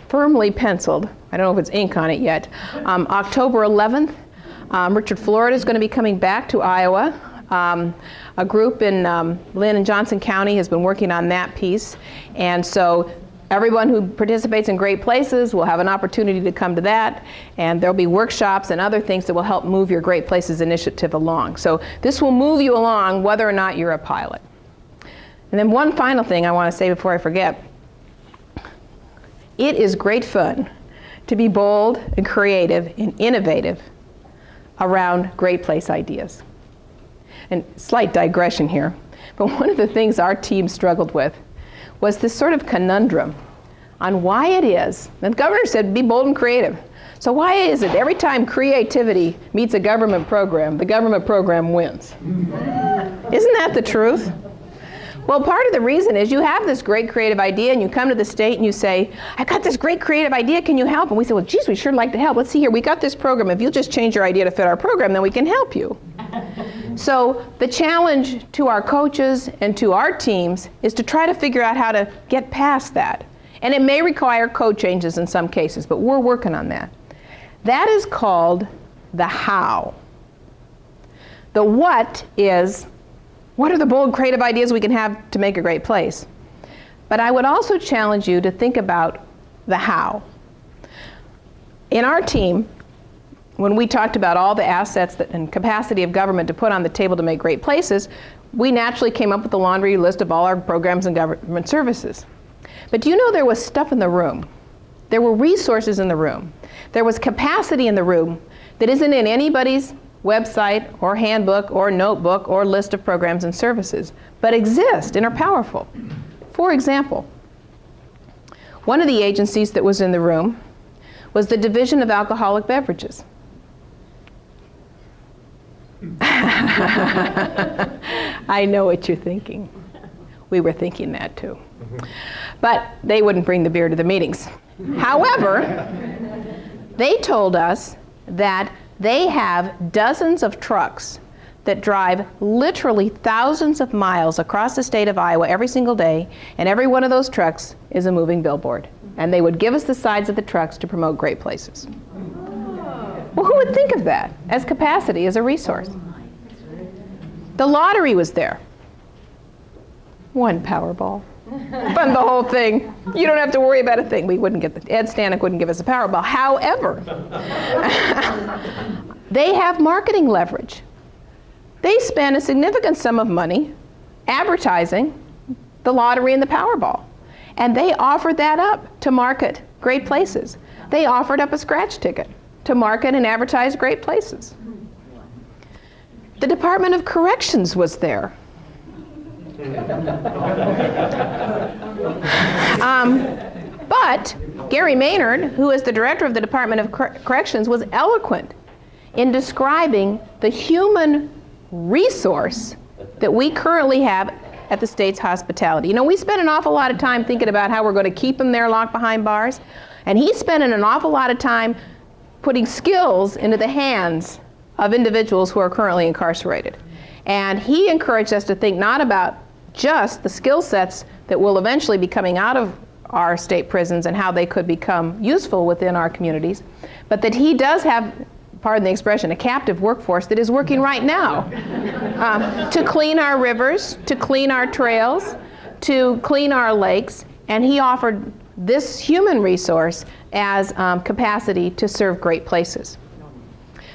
firmly penciled. I don't know if it's ink on it yet. October 11th, Richard Florida is going to be coming back to Iowa. A group in Lynn and Johnson County has been working on that piece. And so Everyone who participates in Great Places will have an opportunity to come to that, and there'll be workshops and other things that will help move your Great Places initiative along. So this will move you along whether or not you're a pilot. And then one final thing I want to say before I forget. It is great fun to be bold and creative and innovative around Great Place ideas. And slight digression here, but one of the things our team struggled with was this sort of conundrum on why it is, and the governor said be bold and creative. So why is it every time creativity meets a government program, the government program wins? Isn't that the truth? Well, part of the reason is you have this great creative idea and you come to the state and you say, I got this great creative idea, can you help? And we say, well, geez, we sure like to help. Let's see here, we got this program. If you'll just change your idea to fit our program, then we can help you. So the challenge to our coaches and to our teams is to try to figure out how to get past that. And it may require code changes in some cases, but we're working on that. That is called the how. The what is, what are the bold, creative ideas we can have to make a great place? But I would also challenge you to think about the how. In our team, when we talked about all the assets and capacity of government to put on the table to make great places, we naturally came up with a laundry list of all our programs and government services. But do you know there was stuff in the room? There were resources in the room. There was capacity in the room that isn't in anybody's website or handbook or notebook or list of programs and services, but exist and are powerful. For example, one of the agencies that was in the room was the Division of Alcoholic Beverages. I know what you're thinking. We were thinking that too. But they wouldn't bring the beer to the meetings. However, they told us that they have dozens of trucks that drive literally thousands of miles across the state of Iowa every single day, and every one of those trucks is a moving billboard. And they would give us the sides of the trucks to promote great places. Well, who would think of that as capacity, as a resource? The lottery was there. One Powerball. Fund the whole thing. You don't have to worry about a thing. We wouldn't get Ed Stanek wouldn't give us a Powerball. However, they have marketing leverage. They spend a significant sum of money advertising the lottery and the Powerball. And they offered that up to market great places. They offered up a scratch ticket to market and advertise great places. The Department of Corrections was there. But Gary Maynard, who is the director of the Department of Corrections, was eloquent in describing the human resource that we currently have at the state's hospitality. You know, we spend an awful lot of time thinking about how we're going to keep them there locked behind bars, and he's spending an awful lot of time putting skills into the hands of individuals who are currently incarcerated. And he encouraged us to think not about just the skill sets that will eventually be coming out of our state prisons and how they could become useful within our communities, but that he does have, pardon the expression, a captive workforce that is working right now to clean our rivers, to clean our trails, to clean our lakes, and he offered this human resource as capacity to serve great places.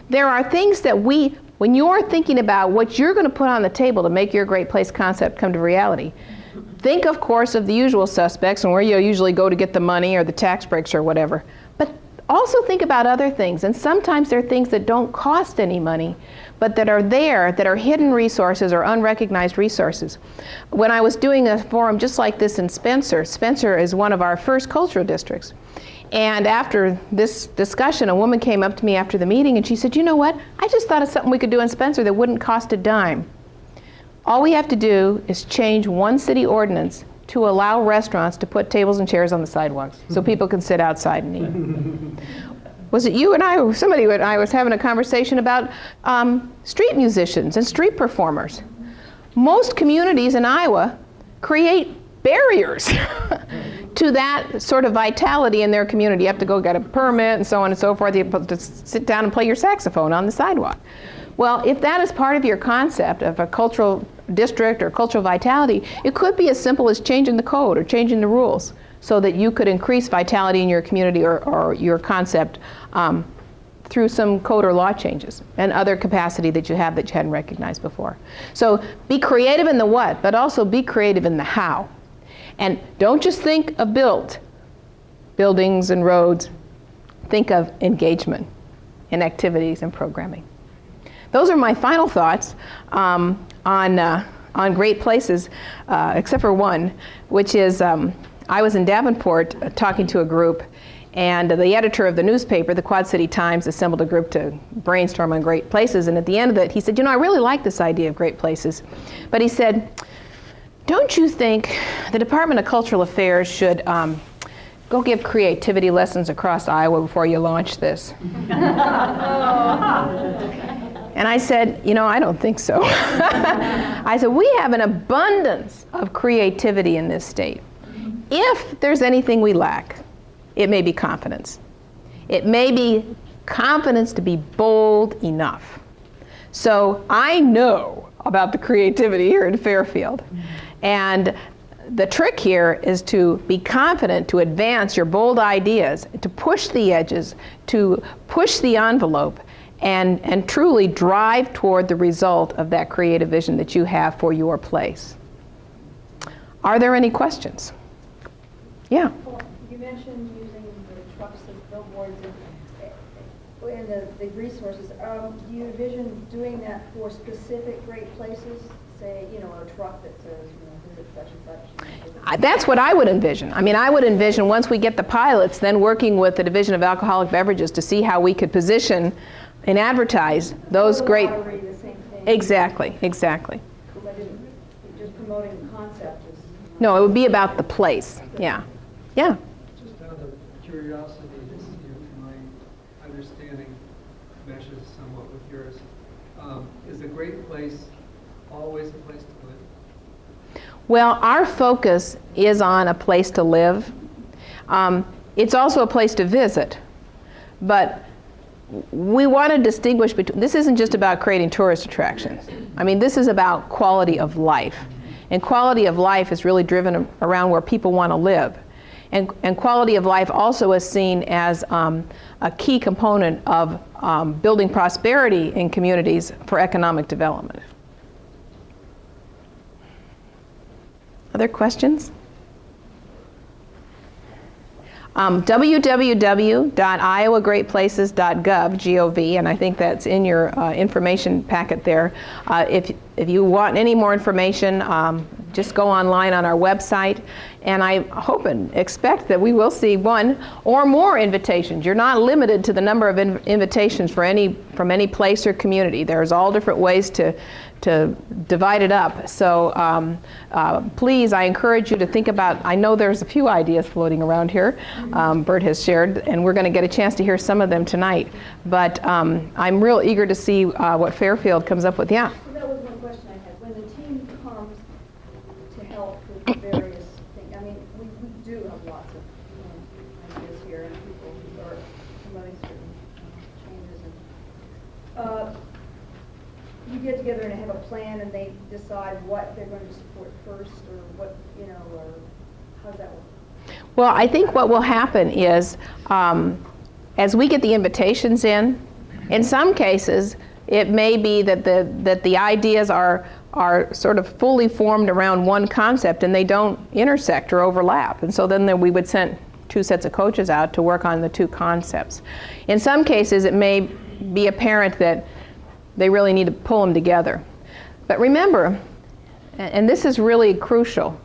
There are things that when you're thinking about what you're going to put on the table to make your great place concept come to reality, think, of course, of the usual suspects and where you usually go to get the money or the tax breaks or whatever. But also think about other things. And sometimes there are things that don't cost any money, but that are there, that are hidden resources or unrecognized resources. When I was doing a forum just like this in Spencer, Spencer is one of our first cultural districts. And after this discussion, a woman came up to me after the meeting and she said, you know what? I just thought of something we could do in Spencer that wouldn't cost a dime. All we have to do is change one city ordinance to allow restaurants to put tables and chairs on the sidewalks so people can sit outside and eat. Was it you and I, or somebody and I was having a conversation about street musicians and street performers. Most communities in Iowa create barriers to that sort of vitality in their community. You have to go get a permit and so on and so forth. You have to sit down and play your saxophone on the sidewalk. Well, if that is part of your concept of a cultural district or cultural vitality, it could be as simple as changing the code or changing the rules so that you could increase vitality in your community or your concept through some code or law changes and other capacity that you have that you hadn't recognized before. So be creative in the what, but also be creative in the how. And don't just think of buildings and roads. Think of engagement in activities and programming. Those are my final thoughts on great places, except for one, which is I was in Davenport talking to a group, and the editor of the newspaper, the Quad City Times, assembled a group to brainstorm on great places. And at the end of it, he said, I really like this idea of great places. But he said, don't you think the Department of Cultural Affairs should go give creativity lessons across Iowa before you launch this? And I said, I don't think so. I said, we have an abundance of creativity in this state. If there's anything we lack, it may be confidence. It may be confidence to be bold enough. So I know about the creativity here in Fairfield. And the trick here is to be confident to advance your bold ideas, to push the edges, to push the envelope, and truly drive toward the result of that creative vision that you have for your place. Are there any questions? Yeah.
Well, you mentioned using the trucks as billboards and the resources. Do you envision doing that for specific great places? Say, a truck that says, visit such and such.
That's what I would envision. I would envision once we get the pilots, then working with the Division of Alcoholic Beverages to see how we could position and advertise those great.
Lottery, the same thing.
Exactly.
But just promoting the concept is.
No, it would be about the place. Yeah.
Just out of curiosity, this is my understanding meshes somewhat with yours. Is a great place always a place to live?
Well, our focus is on a place to live. It's also a place to visit, but we want to distinguish between, this isn't just about creating tourist attractions. This is about quality of life. And quality of life is really driven around where people want to live. And quality of life also is seen as a key component of building prosperity in communities for economic development. Other questions? www.iowagreatplaces.gov, G-O-V, and I think that's in your information packet there. If you want any more information, just go online on our website, and I hope and expect that we will see one or more invitations. You're not limited to the number of invitations from any place or community. There's all different ways to divide it up. So please, I encourage you to think about, I know there's a few ideas floating around here, Bert has shared, and we're going to get a chance to hear some of them tonight. But I'm real eager to see what Fairfield comes up with. Yeah?
That was one question I had. When the team comes to help with the various things, we do have lots of ideas here, and people who are promoting certain changes. And you get together and have a plan, and they decide what they're going to support first, or what, or how does that work?
Well, I think what will happen is, as we get the invitations in some cases, it may be that the ideas are sort of fully formed around one concept, and they don't intersect or overlap. And so then we would send 2 sets of coaches out to work on the 2 concepts. In some cases, it may be apparent that they really need to pull them together. But remember, and this is really crucial,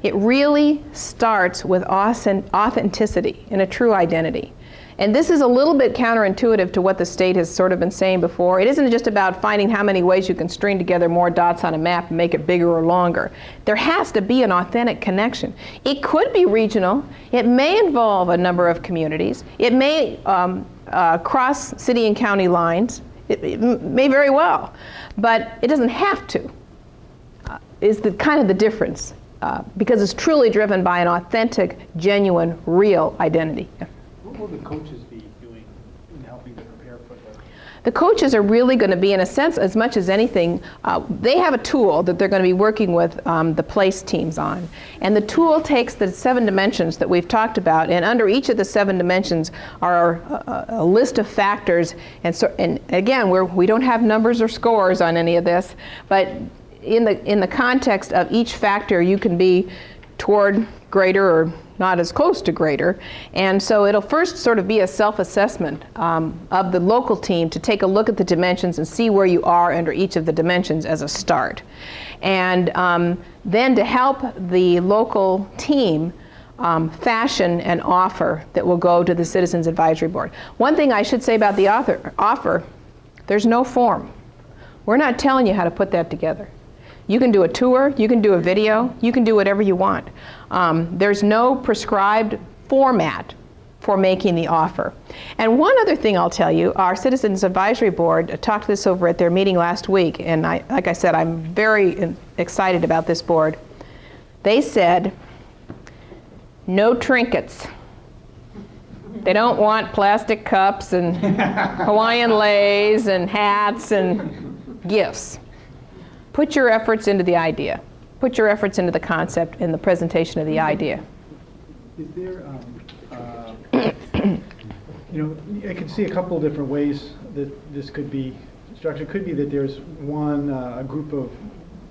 it really starts with authenticity and a true identity. And this is a little bit counterintuitive to what the state has sort of been saying before. It isn't just about finding how many ways you can string together more dots on a map and make it bigger or longer. There has to be an authentic connection. It could be regional. It may involve a number of communities. It may cross city and county lines. It may very well, but it doesn't have to, is the kind of the difference, because it's truly driven by an authentic, genuine, real identity.
What will the coaches be doing in helping to prepare for
The coaches are really going to be, in a sense, as much as anything, they have a tool that they're going to be working with the place teams on. And the tool takes the 7 dimensions that we've talked about, and under each of the 7 dimensions are a list of factors. And again, we don't have numbers or scores on any of this, but in the context of each factor, you can be toward greater or not as close to greater. And so it'll first sort of be a self-assessment of the local team to take a look at the dimensions and see where you are under each of the dimensions as a start. And then to help the local team fashion an offer that will go to the Citizens Advisory Board. One thing I should say about the offer, there's no form. We're not telling you how to put that together. You can do a tour, you can do a video, you can do whatever you want. There's no prescribed format for making the offer. And one other thing I'll tell you, our Citizens Advisory Board talked this over at their meeting last week, and like I said, I'm very excited about this board. They said, no trinkets. They don't want plastic cups and Hawaiian leis and hats and gifts. Put your efforts into the idea. Put your efforts into the concept and the presentation of the idea.
Is there, I can see a couple of different ways that this could be structured. It could be that there's a group of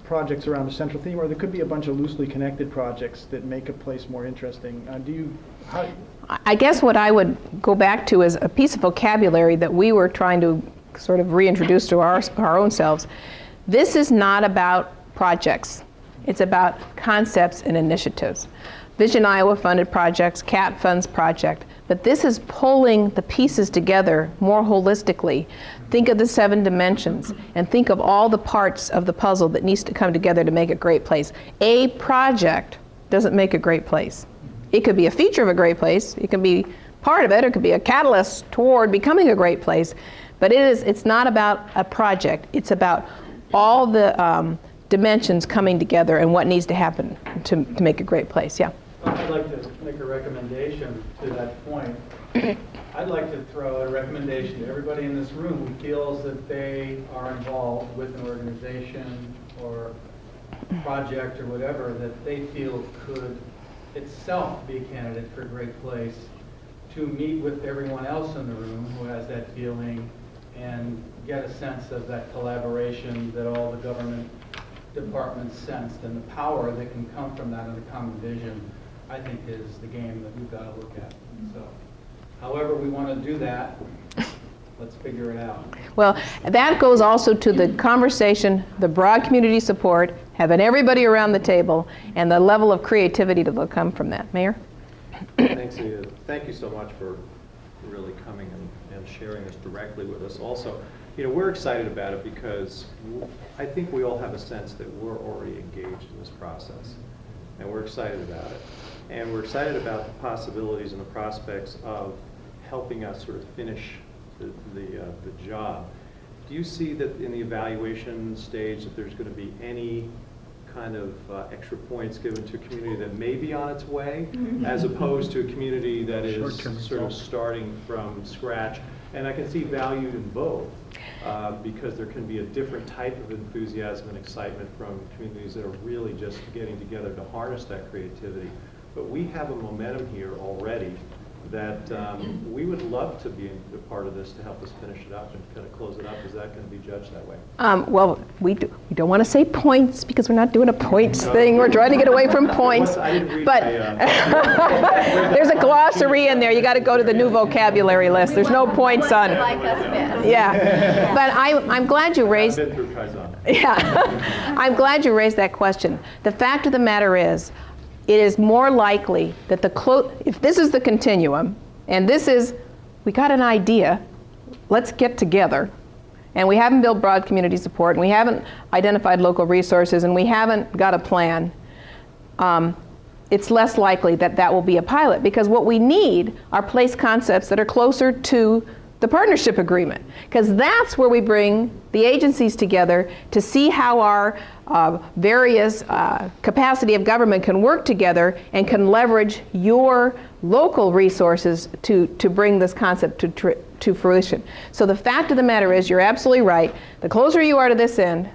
projects around a central theme, or there could be a bunch of loosely connected projects that make a place more interesting.
I guess what I would go back to is a piece of vocabulary that we were trying to sort of reintroduce to our own selves. This is not about projects. It's about concepts and initiatives. Vision Iowa funded projects, CAT funds project, but this is pulling the pieces together more holistically. Think of the 7 dimensions and think of all the parts of the puzzle that needs to come together to make a great place. A project doesn't make a great place. It could be a feature of a great place, it can be part of it, or it could be a catalyst toward becoming a great place, but it's not about a project, it's about all the dimensions coming together and what needs to happen to make a great place. Yeah.
I'd like to make a recommendation to that point. I'd like to throw a recommendation to everybody in this room who feels that they are involved with an organization or project or whatever that they feel could itself be a candidate for a great place, to meet with everyone else in the room who has that feeling and get a sense of that collaboration that all the government departments sensed, and the power that can come from that and the common vision, I think is the game that we've got to look at. So however we want to do that, let's figure it out.
Well, that goes also to the conversation, the broad community support, having everybody around the table, and the level of creativity that will come from that. Mayor?
Thanks, Anita. Thank you so much for really coming and sharing this directly with us. Also, we're excited about it because I think we all have a sense that we're already engaged in this process, and we're excited about it. And we're excited about the possibilities and the prospects of helping us sort of finish the job. Do you see that in the evaluation stage that there's going to be any kind of extra points given to a community that may be on its way, as opposed to a community that is sort of starting from scratch? And I can see value in both, because there can be a different type of enthusiasm and excitement from communities that are really just getting together to harness that creativity. But we have a momentum here already that we would love to be a part of this to help us finish it up and kind of close it up. Is that going to be judged that way?
Well, we don't want to say points because we're not doing a points thing. We're trying to get away from points. But there's a glossary in there. You got to go to the new vocabulary list. There's no points on it. Yeah. But I'm glad you raised.
I've been through Kaizen.
Yeah. I'm glad you raised that question. The fact of the matter is, it is more likely that if this is the continuum, and this is, we got an idea, let's get together, and we haven't built broad community support, and we haven't identified local resources, and we haven't got a plan, it's less likely that that will be a pilot, because what we need are place concepts that are closer to the partnership agreement, because that's where we bring the agencies together to see how our various capacity of government can work together and can leverage your local resources to bring this concept to fruition. So the fact of the matter is, you're absolutely right. The closer you are to this end,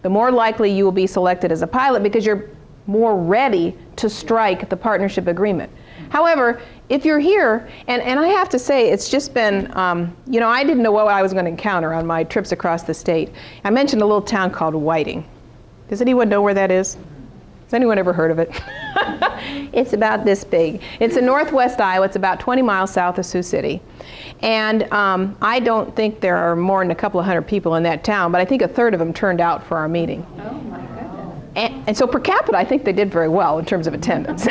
the more likely you will be selected as a pilot because you're more ready to strike the partnership agreement. However, if you're here, and I have to say, it's just been, you know, I didn't know what I was going to encounter on my trips across the state. I mentioned a little town called Whiting. Does anyone know where that is? Has anyone ever heard of it? It's about this big. It's in northwest Iowa. It's about 20 miles south of Sioux City. And I don't think there are more than a couple of hundred people in that town, but I think a third of them turned out for our meeting.
Oh, my goodness.
And so per capita, I think they did very well in terms of attendance.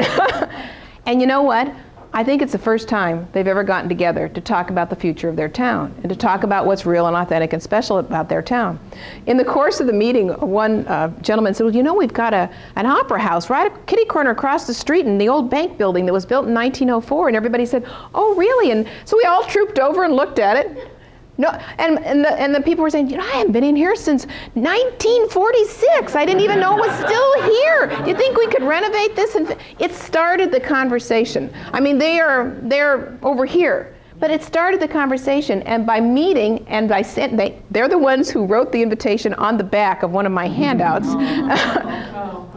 And you know what? I think it's the first time they've ever gotten together to talk about the future of their town and to talk about what's real and authentic and special about their town. In the course of the meeting, one gentleman said, well, you know, we've got an opera house right at kitty corner across the street in the old bank building that was built in 1904. And everybody said, oh, really? And so we all trooped over and looked at it. No, and the people were saying, you know, I haven't been in here since 1946. I didn't even know it was still here. Do you think we could renovate this? And it started the conversation. I mean, they're over here, but it started the conversation. And by meeting, and they're the ones who wrote the invitation on the back of one of my handouts.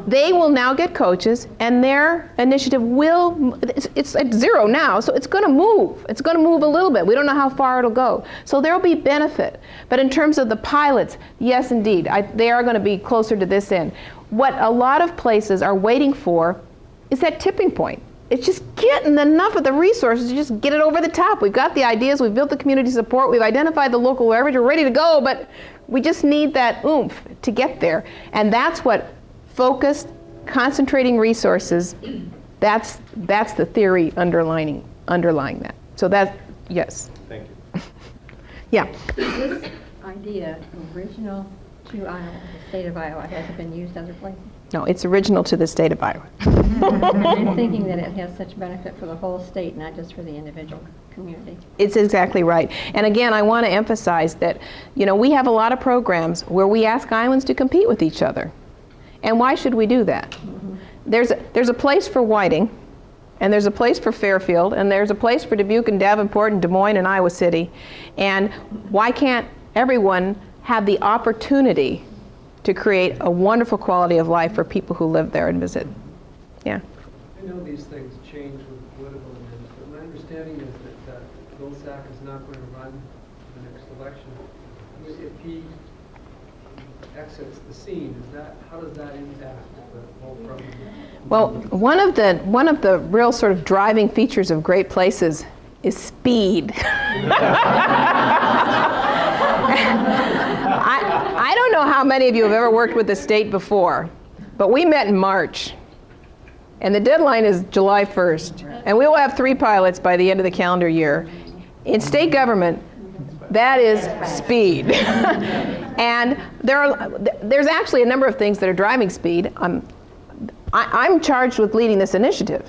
They will now get coaches, and their initiative will, it's at zero now, so it's going to move. It's going to move a little bit. We don't know how far it'll go. So there will be benefit. But in terms of the pilots, yes, indeed, they are going to be closer to this end. What a lot of places are waiting for is that tipping point. It's just getting enough of the resources to just get it over the top. We've got the ideas, we've built the community support, we've identified the local leverage, we're ready to go, but we just need that oomph to get there. And that's what focused, concentrating resources, that's the theory underlying that. So that, yes.
Thank you.
Yeah.
This idea original to Iowa, the state of Iowa, has it been used other places?
No, it's original to the state of Iowa.
I'm thinking that it has such benefit for the whole state, not just for the individual community.
It's exactly right. And again, I want to emphasize that, you know, we have a lot of programs where we ask Iowans to compete with each other. And why should we do that? Mm-hmm. There's a place for Whiting, and there's a place for Fairfield, and there's a place for Dubuque and Davenport and Des Moines and Iowa City. And why can't everyone have the opportunity to create a wonderful quality of life for people who live there and visit? Yeah.
I know these things change with political events, but my understanding is that Vilsack is not going to run the next election. If he exits the scene, how does that impact the whole program?
Well, one of the real sort of driving features of great places is speed. I don't know how many of you have ever worked with the state before, but we met in March, and the deadline is July 1st, and we will have 3 pilots by the end of the calendar year. In state government, that is speed. And there's actually a number of things that are driving speed. I'm charged with leading this initiative.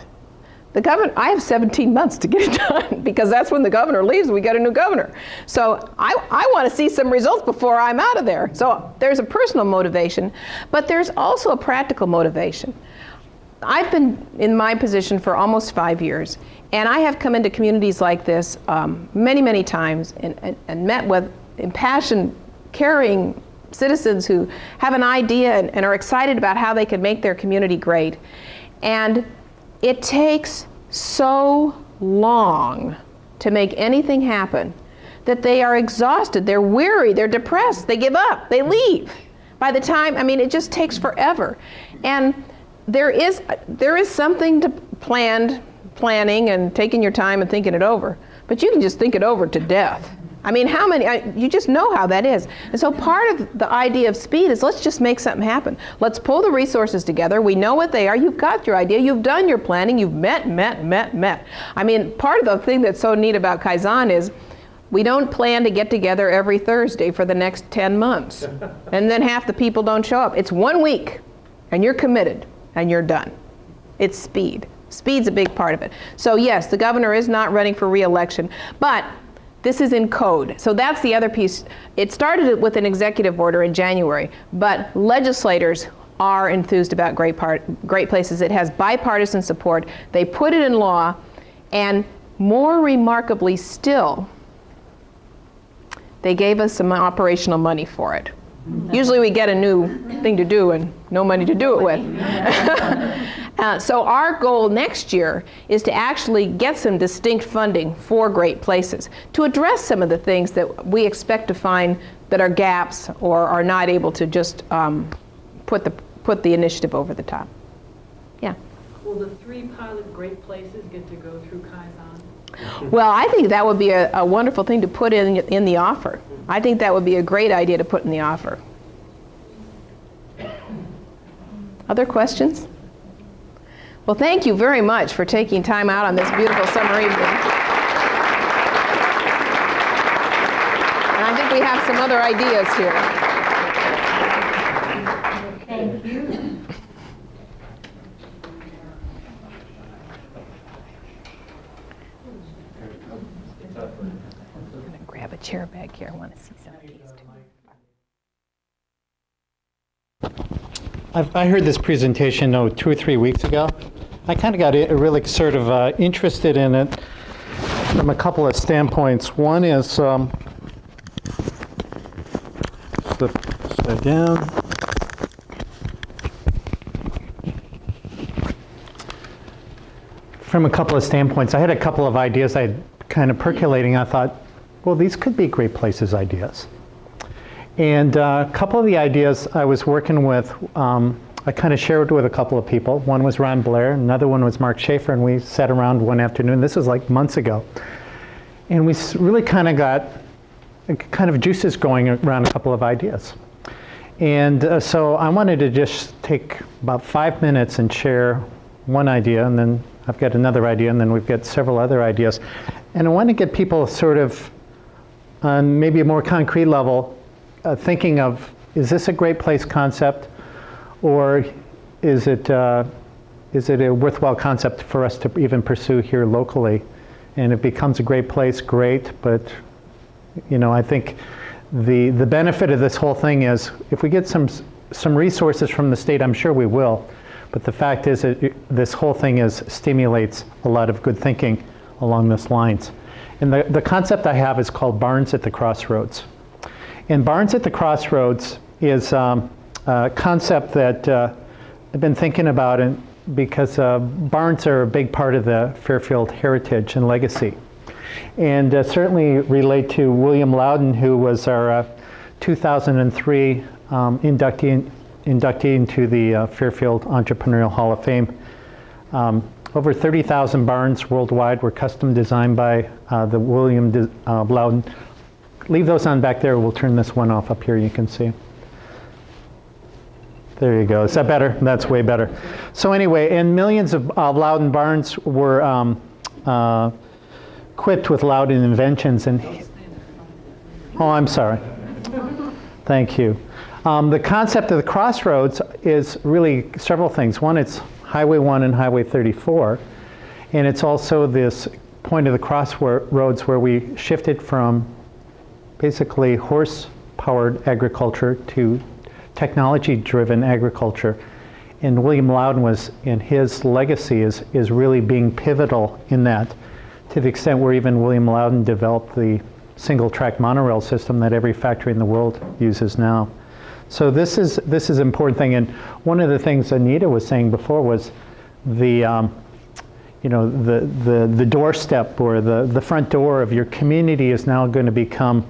I have 17 months to get it done because that's when the governor leaves and we get a new governor. So I want to see some results before I'm out of there. So there's a personal motivation, but there's also a practical motivation. I've been in my position for almost 5 years, and I have come into communities like this many, many times and met with impassioned, caring citizens who have an idea and are excited about how they can make their community great. And it takes so long to make anything happen that they are exhausted, they're weary, they're depressed, they give up, they leave. By the time, I mean, it just takes forever. And there is something to planning and taking your time and thinking it over, but you can just think it over to death. I mean, you just know how that is. And so part of the idea of speed is let's just make something happen. Let's pull the resources together. We know what they are. You've got your idea. You've done your planning. You've met. I mean, part of the thing that's so neat about Kaizen is we don't plan to get together every Thursday for the next 10 months. And then half the people don't show up. It's 1 week, and you're committed, and you're done. It's speed. Speed's a big part of it. So yes, the governor is not running for re-election, but this is in code. So that's the other piece. It started with an executive order in January, but legislators are enthused about Great Places. It has bipartisan support. They put it in law, And more remarkably still, they gave us some operational money for it. Usually we get a new thing to do and no money to do it with. So our goal next year is to actually get some distinct funding for Great Places to address some of the things that we expect to find that are gaps or are not able to just put the initiative over the top. Yeah.
Will the 3 pilot Great Places get to go through Kaizen?
Well, I think that would be a wonderful thing to put in the offer. I think that would be a great idea to put in the offer. Other questions? Well, thank you very much for taking time out on this beautiful summer evening. And I think we have some other ideas here.
Thank you.
I'm going to grab a chair back here. I want to see some of these too.
I heard this presentation 2 or 3 weeks ago. I kind of got really sort of interested in it from a couple of standpoints. One is, flip that down. From a couple of standpoints, I had a couple of ideas I had kind of percolating. I thought, well, these could be Great Places ideas. And a couple of the ideas I was working with, I kind of shared with a couple of people. One was Ron Blair, another one was Mark Schaefer, and we sat around one afternoon. This was like months ago. And we really kind of got kind of juices going around a couple of ideas. And so I wanted to just take about 5 minutes and share one idea, and then I've got another idea, and then we've got several other ideas. And I want to get people sort of on maybe a more concrete level thinking of, is this a Great Place concept, or is it a worthwhile concept for us to even pursue here locally? And if it becomes a great place, great, but you know, I think the benefit of this whole thing is if we get some resources from the state, I'm sure we will, but the fact is that this whole thing stimulates a lot of good thinking along these lines. And the concept I have is called Barns at the Crossroads. And Barns at the Crossroads is a concept that I've been thinking about because barns are a big part of the Fairfield heritage and legacy. And certainly relate to William Louden, who was our 2003 inductee into the Fairfield Entrepreneurial Hall of Fame. Over 30,000 barns worldwide were custom designed by the William Louden. Leave those on back there. We'll turn this one off up here. You can see. There you go. Is that better? That's way better. So anyway, and millions of Louden barns were equipped with Louden inventions. And oh, I'm sorry. Thank you. The concept of the Crossroads is really several things. One, it's Highway 1 and Highway 34. And it's also this point of the crossroads where we shifted from basically horse-powered agriculture to technology-driven agriculture. And William Louden was, in his legacy, is really being pivotal in that, to the extent where even William Louden developed the single-track monorail system that every factory in the world uses now. So this is an important thing. And one of the things Anita was saying before was the doorstep or the front door of your community is now going to become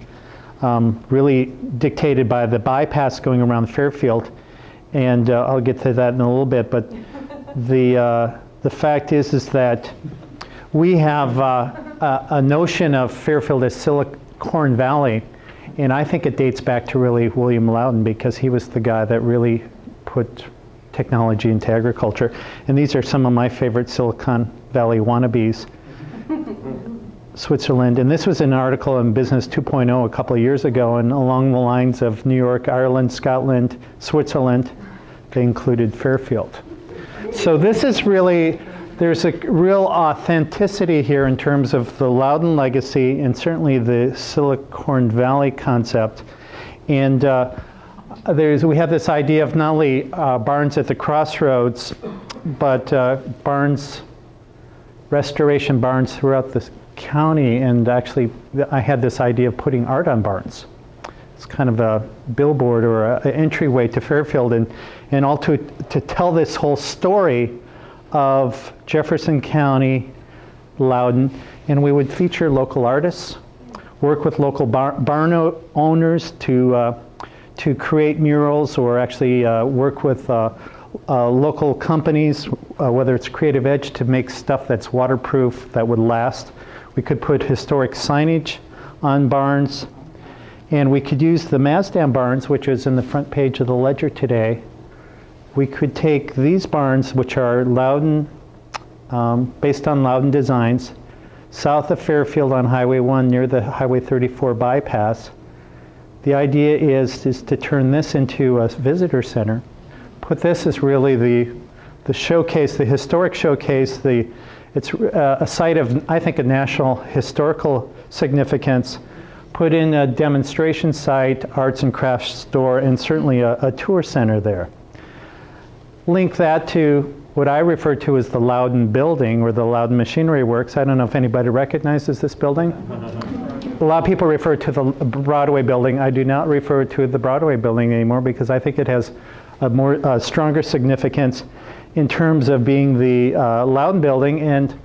really dictated by the bypass going around Fairfield, and I'll get to that in a little bit. But the fact is that we have a notion of Fairfield as Silicon Valley, and I think it dates back to really William Louden, because he was the guy that really put technology into agriculture. And these are some of my favorite Silicon Valley wannabes. Switzerland, and this was an article in Business 2.0 a couple of years ago, and along the lines of New York, Ireland, Scotland, Switzerland, they included Fairfield. So this is really, there's a real authenticity here in terms of the Louden legacy and certainly the Silicon Valley concept. And we have this idea of not only barns at the crossroads, but barns restoration barns throughout this county, and actually I had this idea of putting art on barns. It's kind of a billboard or an entryway to Fairfield, and all to tell this whole story of Jefferson County, Loudon, and we would feature local artists, work with local barn owners to create murals, or actually work with local companies, whether it's Creative Edge, to make stuff that's waterproof, that would last. We could put historic signage on barns, and we could use the Maasdam barns, which is in the front page of the Ledger today. We could take these barns, which are Loudon, based on Loudon designs, south of Fairfield on Highway 1 near the Highway 34 bypass. The idea is to turn this into a visitor center. Put this as really the showcase, the historic showcase. It's a site of, I think, a national historical significance. Put in a demonstration site, arts and crafts store, and certainly a tour center there. Link that to what I refer to as the Loudon building, or the Loudon Machinery Works. I don't know if anybody recognizes this building. A lot of people refer to the Broadway building. I do not refer to the Broadway building anymore, because I think it has a more stronger significance in terms of being the Loudon building. And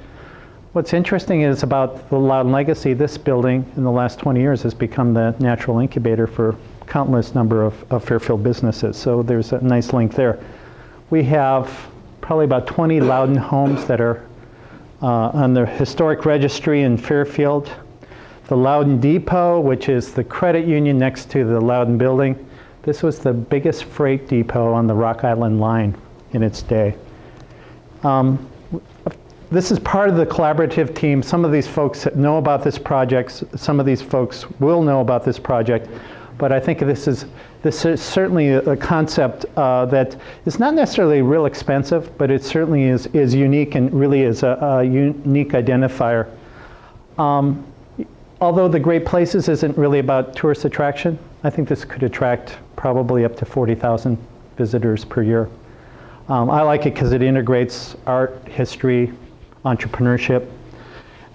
what's interesting is about the Loudon legacy, this building in the last 20 years has become the natural incubator for countless number of Fairfield businesses. So there's a nice link there. We have probably about 20 Loudon homes that are on the historic registry in Fairfield. The Loudon Depot, which is the credit union next to the Loudon building. This was the biggest freight depot on the Rock Island line in its day. This is part of the collaborative team. Some of these folks know about this project. Some of these folks will know about this project. But I think this is certainly a concept that is not necessarily real expensive, but it certainly is unique, and really is a unique identifier. Although the Great Places isn't really about tourist attraction, I think this could attract probably up to 40,000 visitors per year. I like it because it integrates art, history, entrepreneurship,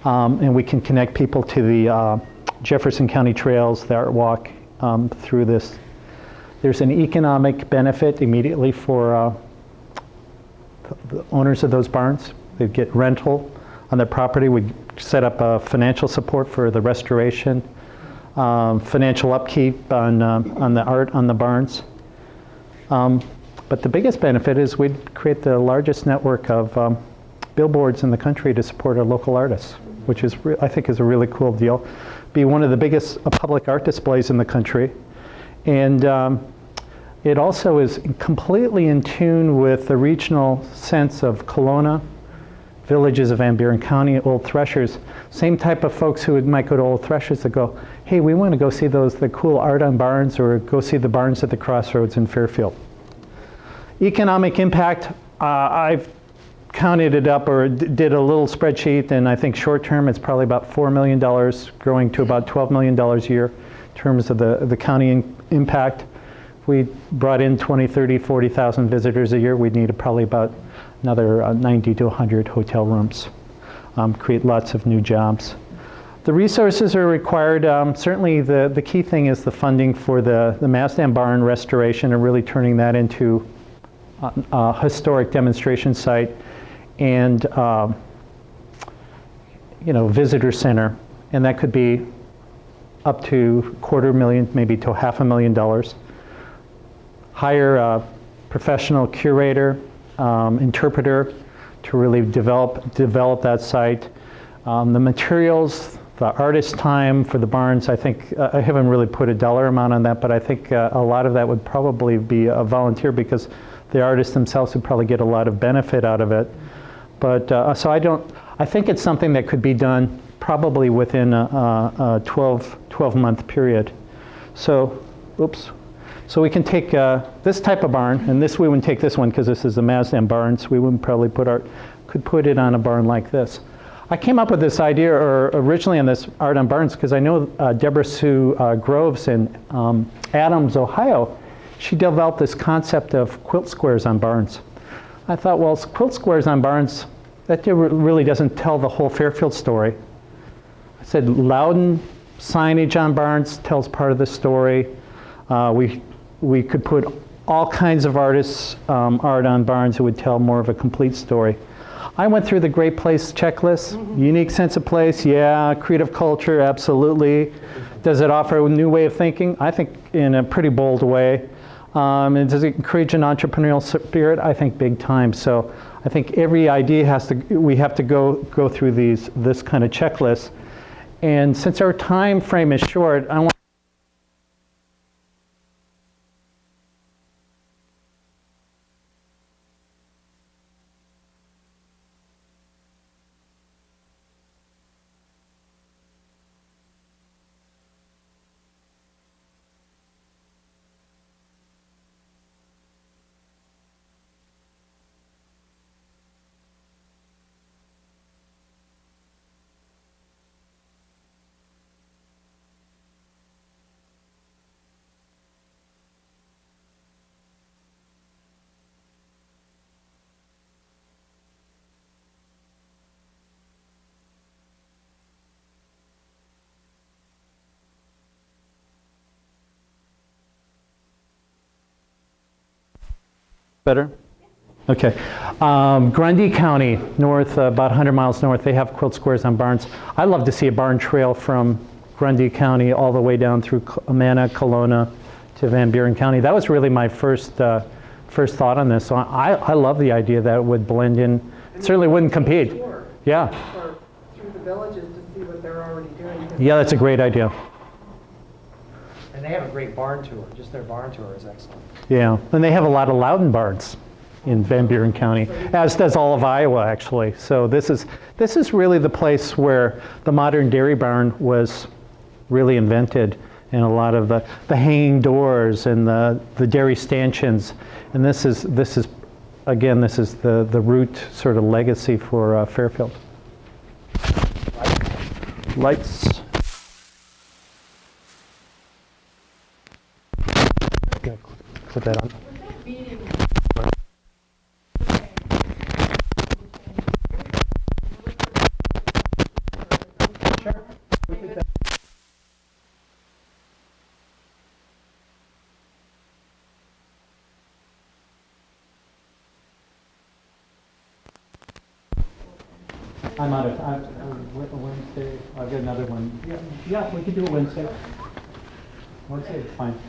and we can connect people to the Jefferson County trails, the art walk, through this. There's an economic benefit immediately for the owners of those barns. They'd get rental on their property. We'd set up financial support for the restoration, financial upkeep on the art on the barns. But the biggest benefit is we'd create the largest network of billboards in the country to support our local artists, which is, I think, is a really cool deal. Be one of the biggest public art displays in the country. And it also is completely in tune with the regional sense of Kelowna, villages of Van Buren County, Old Threshers. Same type of folks who might go to Old Threshers that go, hey, we want to go see the cool art on barns, or go see the barns at the Crossroads in Fairfield. Economic impact, I've counted it up, or did a little spreadsheet, and I think short term it's probably about $4 million, growing to about $12 million a year in terms of the county impact. If we brought in 20, 30, 40,000 visitors a year, we'd need probably about another 90 to 100 hotel rooms, create lots of new jobs. The resources are required. Certainly the key thing is the funding for the Maasdam barn restoration, and really turning that into a historic demonstration site, and visitor center, and that could be up to $250,000, maybe to $500,000. Hire a professional curator, interpreter to really develop that site. The materials, the artist time for the barns, I think, I haven't really put a dollar amount on that, but I think a lot of that would probably be a volunteer, because the artists themselves would probably get a lot of benefit out of it. But so I think it's something that could be done probably within a 12-month period. So, oops. So we can take this type of barn, and we wouldn't take this one because this is the Maasdam barns. We wouldn't probably could put it on a barn like this. I came up with this idea, or originally on this art on barns, because I know Debra Sue Groves in Adams, Ohio. She developed this concept of quilt squares on barns. I thought, well, quilt squares on barns, that really doesn't tell the whole Fairfield story. I said Louden signage on barns tells part of the story. We could put all kinds of artists' art on barns that would tell more of a complete story. I went through the Great Place checklist. Unique sense of place, yeah. Creative culture, absolutely. Does it offer a new way of thinking? I think in a pretty bold way. And does it encourage an entrepreneurial spirit? I think big time. So I think every idea we have to go through this kind of checklist. And since our time frame is short, I want better? Okay. Grundy County, north, about 100 miles north, they have quilt squares on barns. I'd love to see a barn trail from Grundy County all the way down through Amana, Kelowna to Van Buren County. That was really my first thought on this. So I love the idea that it would blend in. It certainly wouldn't compete. Yeah.
Or through the villages to see what they're already doing.
Yeah, that's a great idea.
And they have a great barn tour. Just their barn tour is excellent.
Yeah, and they have a lot of Louden barns in Van Buren County, as does all of Iowa, actually. So this is really the place where the modern dairy barn was really invented, and a lot of the hanging doors and the dairy stanchions. And this is again, this is the root sort of legacy for Fairfield. Lights. Okay, put that on. I'm out of time. Wednesday. I'll get another one. Yeah, we could do it Wednesday. Wednesday is fine.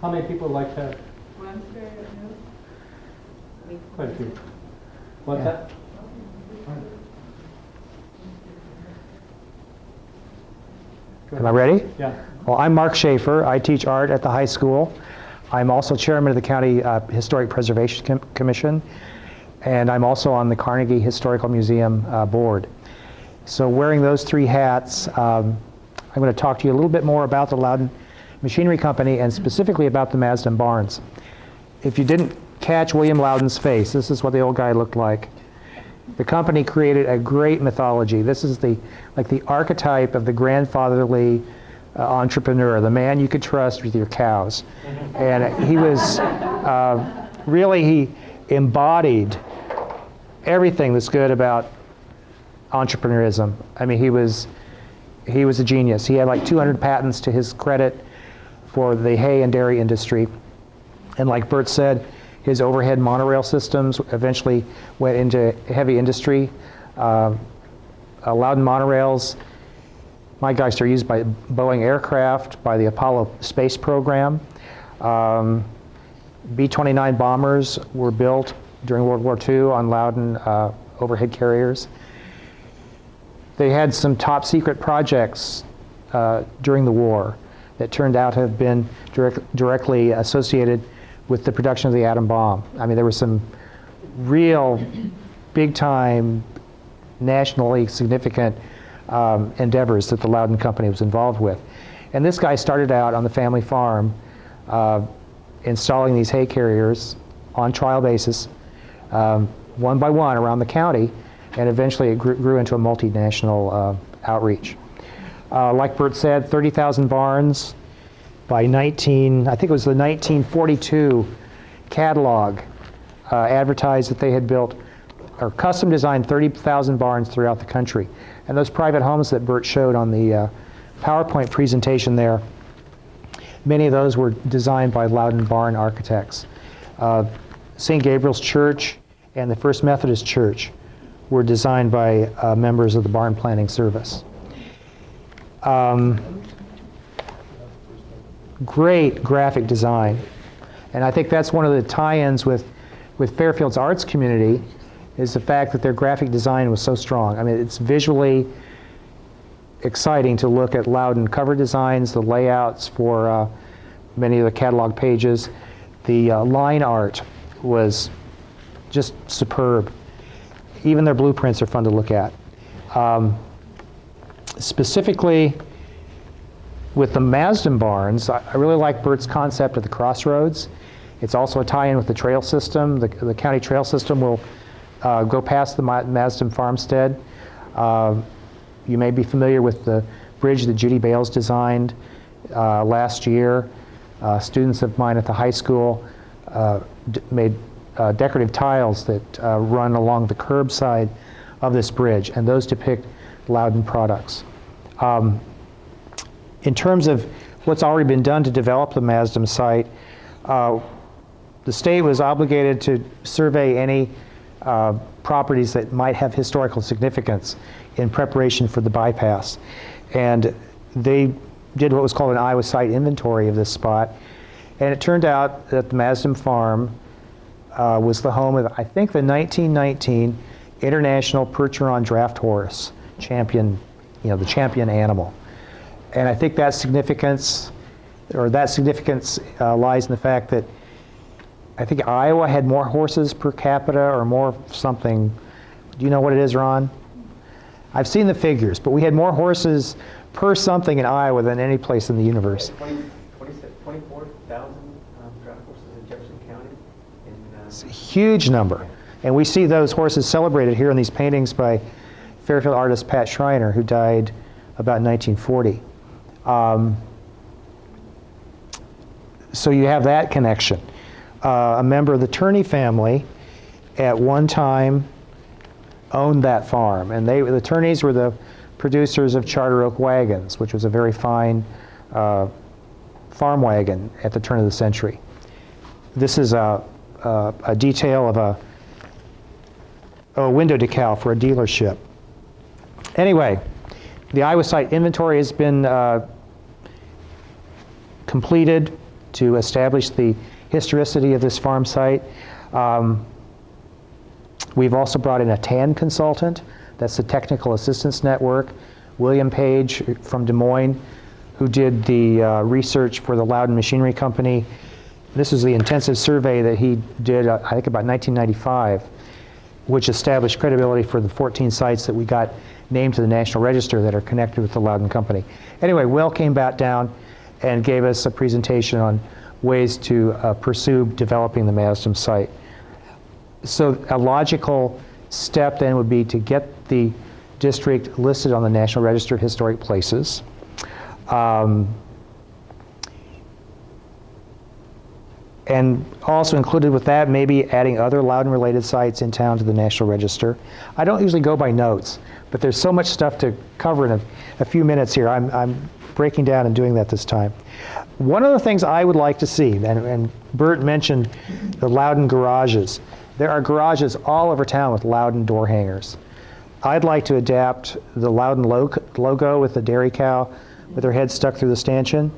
How many people would like to?
Wednesday at noon?
Quite a few. What's that?
Am I ready?
Yeah.
Well, I'm Mark Schaefer. I teach art at the high school. I'm also chairman of the County Historic Preservation Commission, and I'm also on the Carnegie Historical Museum board. So wearing those three hats, I'm going to talk to you a little bit more about the Louden Machinery Company and specifically about the Maasdam barns. If you didn't catch William Louden's face, this is what the old guy looked like. The company created a great mythology. This is the archetype of the grandfatherly entrepreneur, the man you could trust with your cows. And he was he embodied everything that's good about entrepreneurism. I mean, he was a genius. He had like 200 patents to his credit for the hay and dairy industry. And like Bert said, his overhead monorail systems eventually went into heavy industry. Louden monorails, my gosh, they're used by Boeing aircraft, by the Apollo space program. B-29 bombers were built during World War II on Louden overhead carriers. They had some top secret projects during the war that turned out to have been directly associated with the production of the atom bomb. I mean, there were some real big-time, nationally significant endeavors that the Louden Company was involved with. And this guy started out on the family farm installing these hay carriers on trial basis, one by one around the county, and eventually it grew into a multinational outreach. Like Bert said, 30,000 barns. By I think it was the 1942 catalog advertised that they had built or custom designed 30,000 barns throughout the country. And those private homes that Bert showed on the PowerPoint presentation there, many of those were designed by Louden barn architects. St. Gabriel's Church and the First Methodist Church were designed by members of the Barn Planning Service. Great graphic design. And I think that's one of the tie-ins with Fairfield's arts community, is the fact that their graphic design was so strong. I mean, it's visually exciting to look at Louden cover designs, the layouts for many of the catalog pages. The line art was just superb. Even their blueprints are fun to look at. Specifically, with the Maasdam barns, I really like Bert's concept of the Crossroads. It's also a tie-in with the trail system. The county trail system will go past the Maasdam farmstead. You may be familiar with the bridge that Judy Bales designed last year. Students of mine at the high school made decorative tiles that run along the curb side of this bridge, and those depict Louden products. In terms of what's already been done to develop the Maasdam site, the state was obligated to survey any properties that might have historical significance in preparation for the bypass. And they did what was called an Iowa site inventory of this spot. And it turned out that the Maasdam farm was the home of, I think, the 1919 International Percheron Draft Horse champion, the champion animal. And I think that significance lies in the fact that I think Iowa had more horses per capita or more something. Do you know what it is, Ron? I've seen the figures, but we had more horses per something in Iowa than any place in the universe.
24,000 draft horses in Jefferson County.
It's a huge number. And we see those horses celebrated here in these paintings by Fairfield artist Pat Schreiner, who died about 1940. So you have that connection. A member of the Turney family at one time owned that farm, and the Turneys were the producers of Charter Oak wagons, which was a very fine farm wagon at the turn of the century. This is a detail of a window decal for a dealership. Anyway, the Iowa site inventory has been completed to establish the historicity of this farm site. We've also brought in a TAN consultant. That's the Technical Assistance Network. William Page from Des Moines, who did the research for the Louden Machinery Company. This is the intensive survey that he did, I think, about 1995, which established credibility for the 14 sites that we got named to the National Register that are connected with the Louden Company. Anyway, Will came back down and gave us a presentation on ways to pursue developing the Maasdam site. So a logical step then would be to get the district listed on the National Register of Historic Places. And also included with that, maybe adding other Loudon-related sites in town to the National Register. I don't usually go by notes, but there's so much stuff to cover in a few minutes here. I'm breaking down and doing that this time. One of the things I would like to see, and Bert mentioned the Louden garages. There are garages all over town with Louden door hangers. I'd like to adapt the Louden logo with the dairy cow with her head stuck through the stanchion,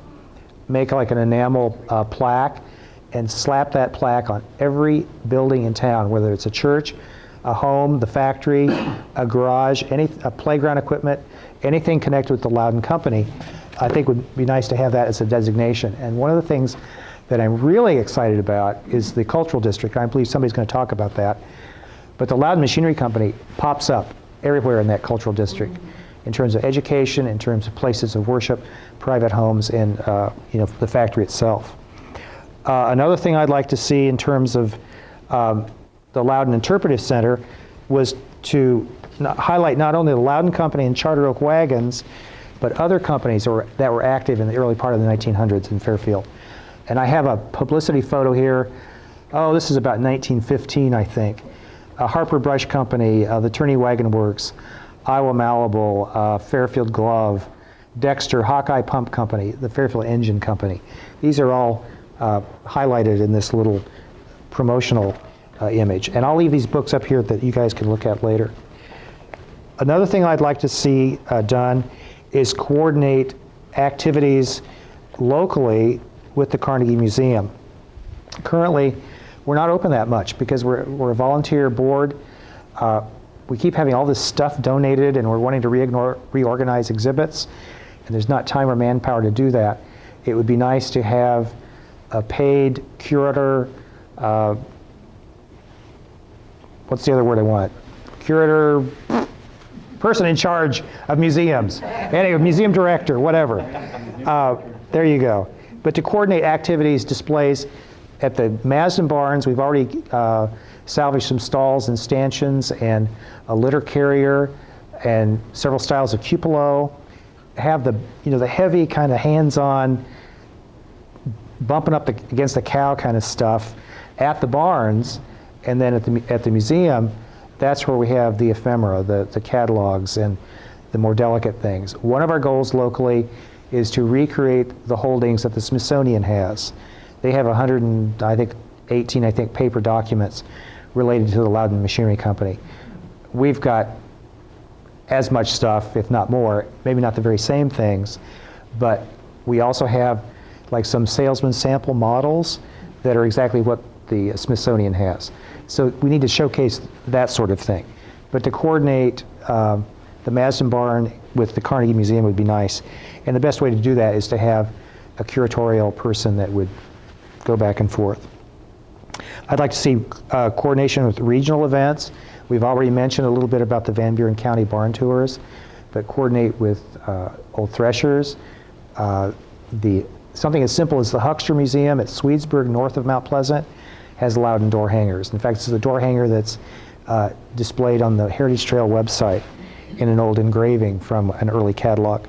make like an enamel plaque, and slap that plaque on every building in town, whether it's a church, a home, the factory, a garage, a playground equipment, anything connected with the Louden Company. I think would be nice to have that as a designation. And one of the things that I'm really excited about is the cultural district. I believe somebody's going to talk about that. But the Louden Machinery Company pops up everywhere in that cultural district in terms of education, in terms of places of worship, private homes, and the factory itself. Another thing I'd like to see in terms of the Louden Interpretive Center was to highlight not only the Louden Company and Charter Oak wagons, but other companies that were active in the early part of the 1900s in Fairfield. And I have a publicity photo here. Oh, this is about 1915, I think. Harper Brush Company, the Turney Wagon Works, Iowa Malleable, Fairfield Glove, Dexter, Hawkeye Pump Company, the Fairfield Engine Company. These are all highlighted in this little promotional image. And I'll leave these books up here that you guys can look at later. Another thing I'd like to see done is coordinate activities locally with the Carnegie Museum. Currently, we're not open that much because we're a volunteer board. We keep having all this stuff donated and we're wanting to reorganize exhibits, and there's not time or manpower to do that. It would be nice to have a paid curator, what's the other word I want? Curator, person in charge of museums. Anyway, museum director, whatever. There you go. But to coordinate activities, displays at the Maasdam barns, we've already salvaged some stalls and stanchions and a litter carrier and several styles of cupola. Have the the heavy kind of hands-on, bumping up against the cow kind of stuff at the barns, and then at the museum, that's where we have the ephemera, the catalogs, and the more delicate things. One of our goals locally is to recreate the holdings that the Smithsonian has. They have 118 paper documents related to the Louden Machinery Company. We've got as much stuff, if not more, maybe not the very same things, but we also have like some salesman sample models that are exactly what the Smithsonian has. So we need to showcase that sort of thing. But to coordinate the Maasdam barn with the Carnegie Museum would be nice. And the best way to do that is to have a curatorial person that would go back and forth. I'd like to see coordination with regional events. We've already mentioned a little bit about the Van Buren County barn tours, but coordinate with Old Threshers. Something as simple as the Huckster Museum at Swedesburg, north of Mount Pleasant, has Louden door hangers. In fact, this is a door hanger that's displayed on the Heritage Trail website in an old engraving from an early catalog.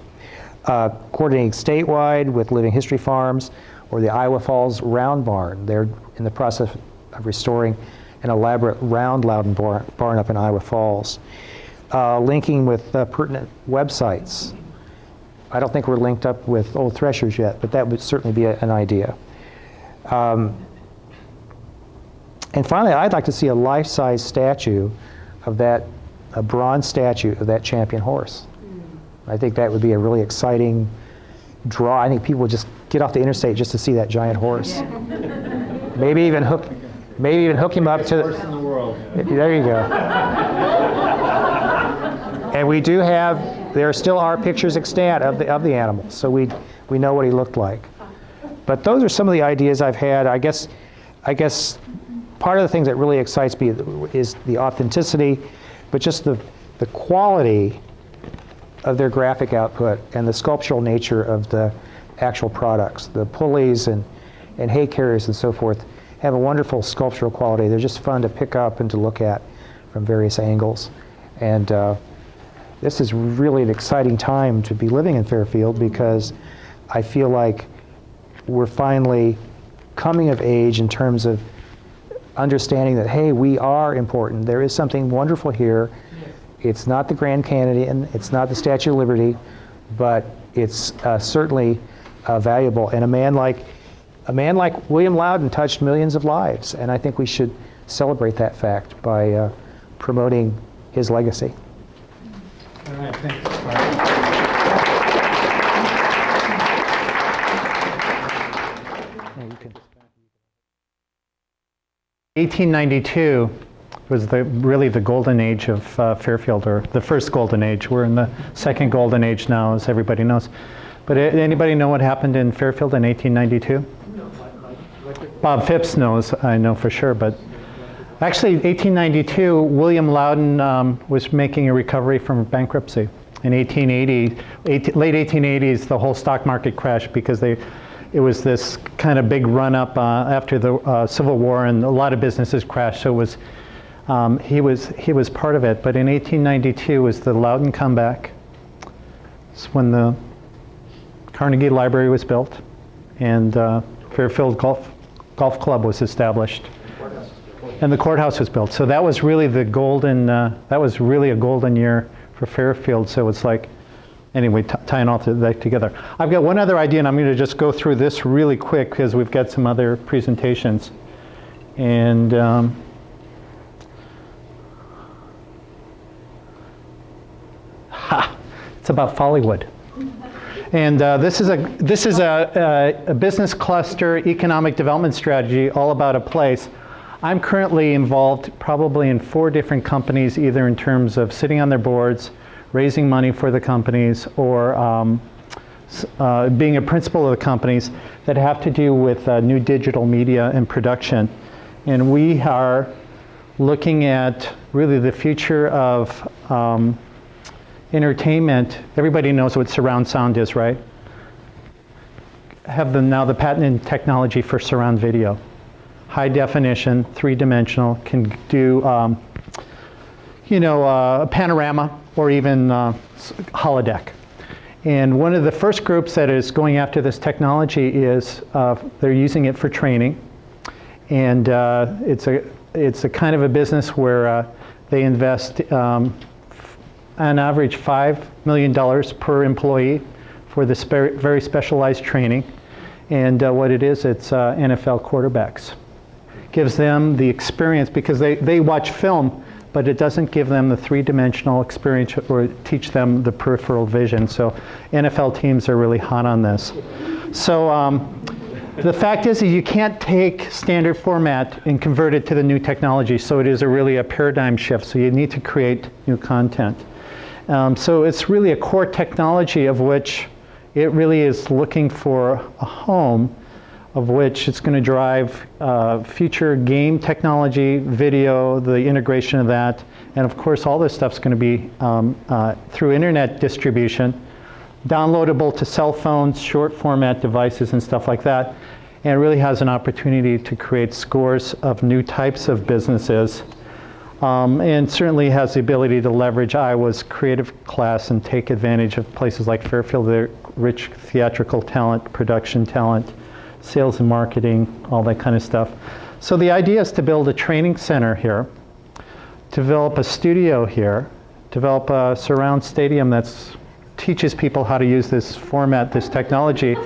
Coordinating statewide with Living History Farms or the Iowa Falls Round Barn. They're in the process of restoring an elaborate round Louden barn up in Iowa Falls. Linking with pertinent websites. I don't think we're linked up with Old Threshers yet, but that would certainly be an idea. And finally, I'd like to see a life-size statue of a bronze statue of that champion horse. I think that would be a really exciting draw. I think people would just get off the interstate just to see that giant horse. Yeah. Maybe even hook him up to the horse in the world. There you go. And we do have, there still are pictures extant of the animal, so we know what he looked like. But those are some of the ideas I've had. I guess part of the things that really excites me is the authenticity, but just the quality of their graphic output and the sculptural nature of the actual products. The pulleys and hay carriers and so forth have a wonderful sculptural quality. They're just fun to pick up and to look at from various angles. And this is really an exciting time to be living in Fairfield, because I feel like we're finally coming of age in terms of understanding that, hey, we are important. There is something wonderful here. It's not the Grand Canyon, it's not the Statue of Liberty, but it's certainly valuable. And a man like William Louden touched millions of lives, and I think we should celebrate that fact by promoting his legacy.
All right, thanks. 1892 was really the golden age of Fairfield, or the first golden age. We're in the second golden age now, as everybody knows. But anybody know what happened in Fairfield in 1892? Bob Phipps knows, I know for sure. But actually, 1892, William Louden was making a recovery from bankruptcy. In 1880, late 1880s, the whole stock market crashed because it was this kind of big run-up after the Civil War, and a lot of businesses crashed. So it was he was part of it. But in 1892 was the Louden comeback. It's when the Carnegie Library was built, and Fairfield Golf Club was established. and the courthouse was built. So that was really the golden, that was really a golden year for Fairfield. So it's like, anyway, tying all that together. I've got one other idea, and I'm going to just go through this really quick because we've got some other presentations. And it's about Follywood. And this is a business cluster economic development strategy all about a place. I'm currently involved probably in 4 different companies, either in terms of sitting on their boards, raising money for the companies, or being a principal of the companies that have to do with new digital media and production. And we are looking at really the future of entertainment. Everybody knows what surround sound is, right? Have now the patented technology for surround video. High definition, 3-dimensional, can do a panorama or even holodeck. And one of the first groups that is going after this technology is they're using it for training. And it's a kind of a business where they invest on average $5 million per employee for this very specialized training. And what it is, it's NFL quarterbacks. Gives them the experience, because they watch film, but it doesn't give them the 3-dimensional experience or teach them the peripheral vision. So NFL teams are really hot on this. So the fact is that you can't take standard format and convert it to the new technology. So it is really a paradigm shift. So you need to create new content. So it's really a core technology of which it really is looking for a home, of which it's going to drive future game technology, video, the integration of that, and of course all this stuff's going to be through internet distribution, downloadable to cell phones, short format devices and stuff like that, and it really has an opportunity to create scores of new types of businesses, and certainly has the ability to leverage Iowa's creative class and take advantage of places like Fairfield, their rich theatrical talent, production talent, sales and marketing, all that kind of stuff. So the idea is to build a training center here, develop a studio here, develop a surround stadium that teaches people how to use this format, this technology.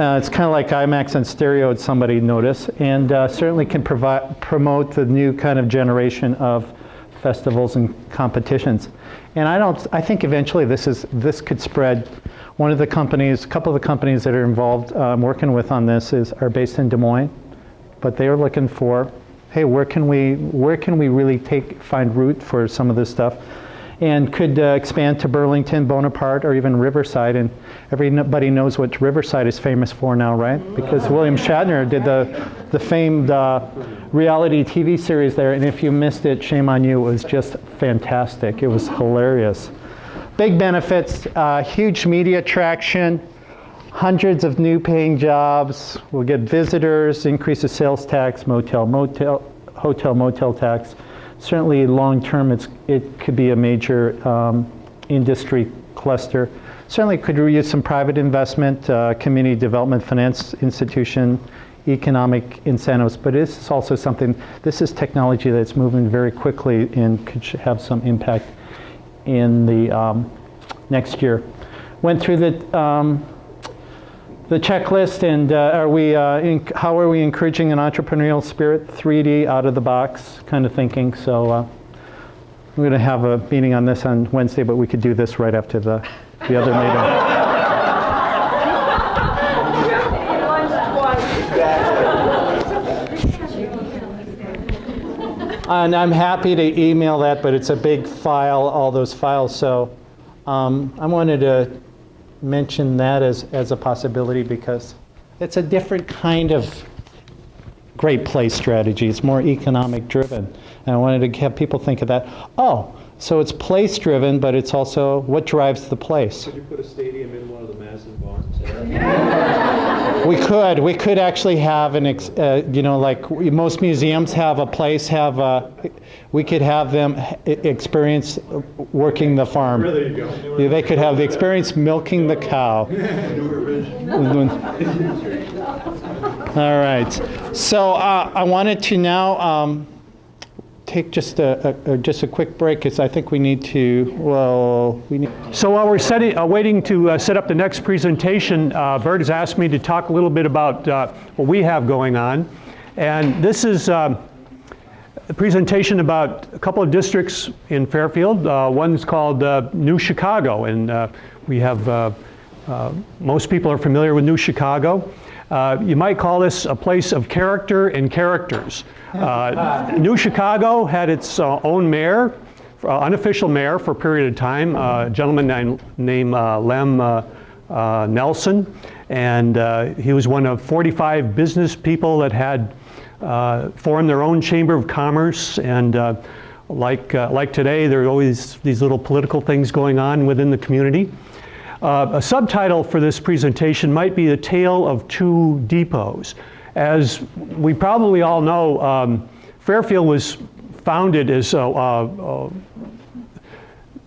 It's kind of like IMAX and stereo, somebody noticed, and certainly can promote the new kind of generation of festivals and competitions. And I think eventually this could spread. One of the companies, a couple of the companies that are involved, working with on this are based in Des Moines, but they are looking for, hey, where can we really find root for some of this stuff, and could expand to Burlington, Bonaparte, or even Riverside. And everybody knows what Riverside is famous for now, right? Because William Shatner did the famed reality TV series there, and if you missed it, shame on you. It was just fantastic. It was hilarious. Big benefits, huge media traction, hundreds of new paying jobs. We'll get visitors, increase the sales tax, hotel, motel tax. Certainly long term, it could be a major industry cluster. Certainly could use some private investment, community development finance institution, economic incentives, but it's also something, this is technology that's moving very quickly and could have some impact in the next year. Went through the checklist, and how are we encouraging an entrepreneurial spirit? 3D, out of the box kind of thinking. So we're going to have a meeting on this on Wednesday, but we could do this right after the other meeting. And I'm happy to email that, but it's a big file, all those files. So I wanted to mention that as a possibility because it's a different kind of great place strategy. It's more economic driven. And I wanted to have people think of that. Oh, so it's place driven, but it's also what drives the place.
Could you put a stadium in one of the Maasdam barns?
We could actually have like most museums have a place, we could have them experience working the farm.
There you go.
They could have the experience milking the cow. All right. So I wanted to now take just a quick break, because I think we need to, So while we're waiting to set up the next presentation, Bert has asked me to talk a little bit about what we have going on. And this is a presentation about a couple of districts in Fairfield. One's called New Chicago, and we have, most people are familiar with New Chicago. You might call this a place of character and characters. New Chicago had its own mayor, unofficial mayor for a period of time, a gentleman named Lem Nelson, and he was one of 45 business people that had formed their own chamber of commerce, and like today, there are always these little political things going on within the community. A subtitle for this presentation might be The Tale of Two Depots. As we probably all know, Fairfield was founded as a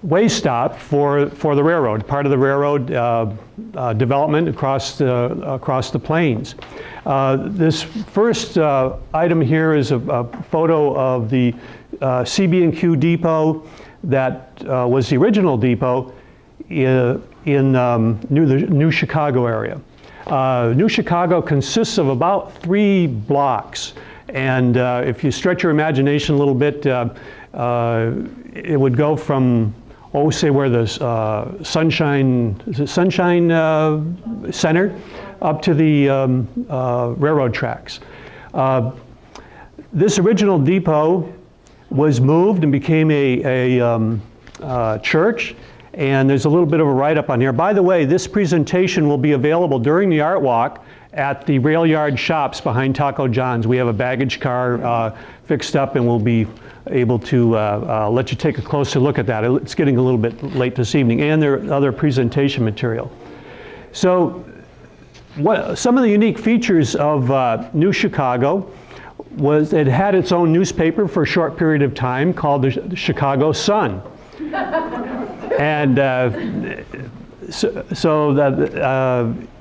way stop for the railroad, part of the railroad development across the plains. This first item here is a photo of the CB&Q depot that was the original depot in the New Chicago area. New Chicago consists of about 3 blocks, and if you stretch your imagination a little bit, it would go from, say where the Sunshine Center up to the railroad tracks. This original depot was moved and became a church. And there's a little bit of a write-up on here. By the way, this presentation will be available during the Art Walk at the rail yard shops behind Taco John's. We have a baggage car fixed up, and we'll be able to let you take a closer look at that. It's getting a little bit late this evening, and there are other presentation material. So some of the unique features of New Chicago was it had its own newspaper for a short period of time called the Chicago Sun. And so that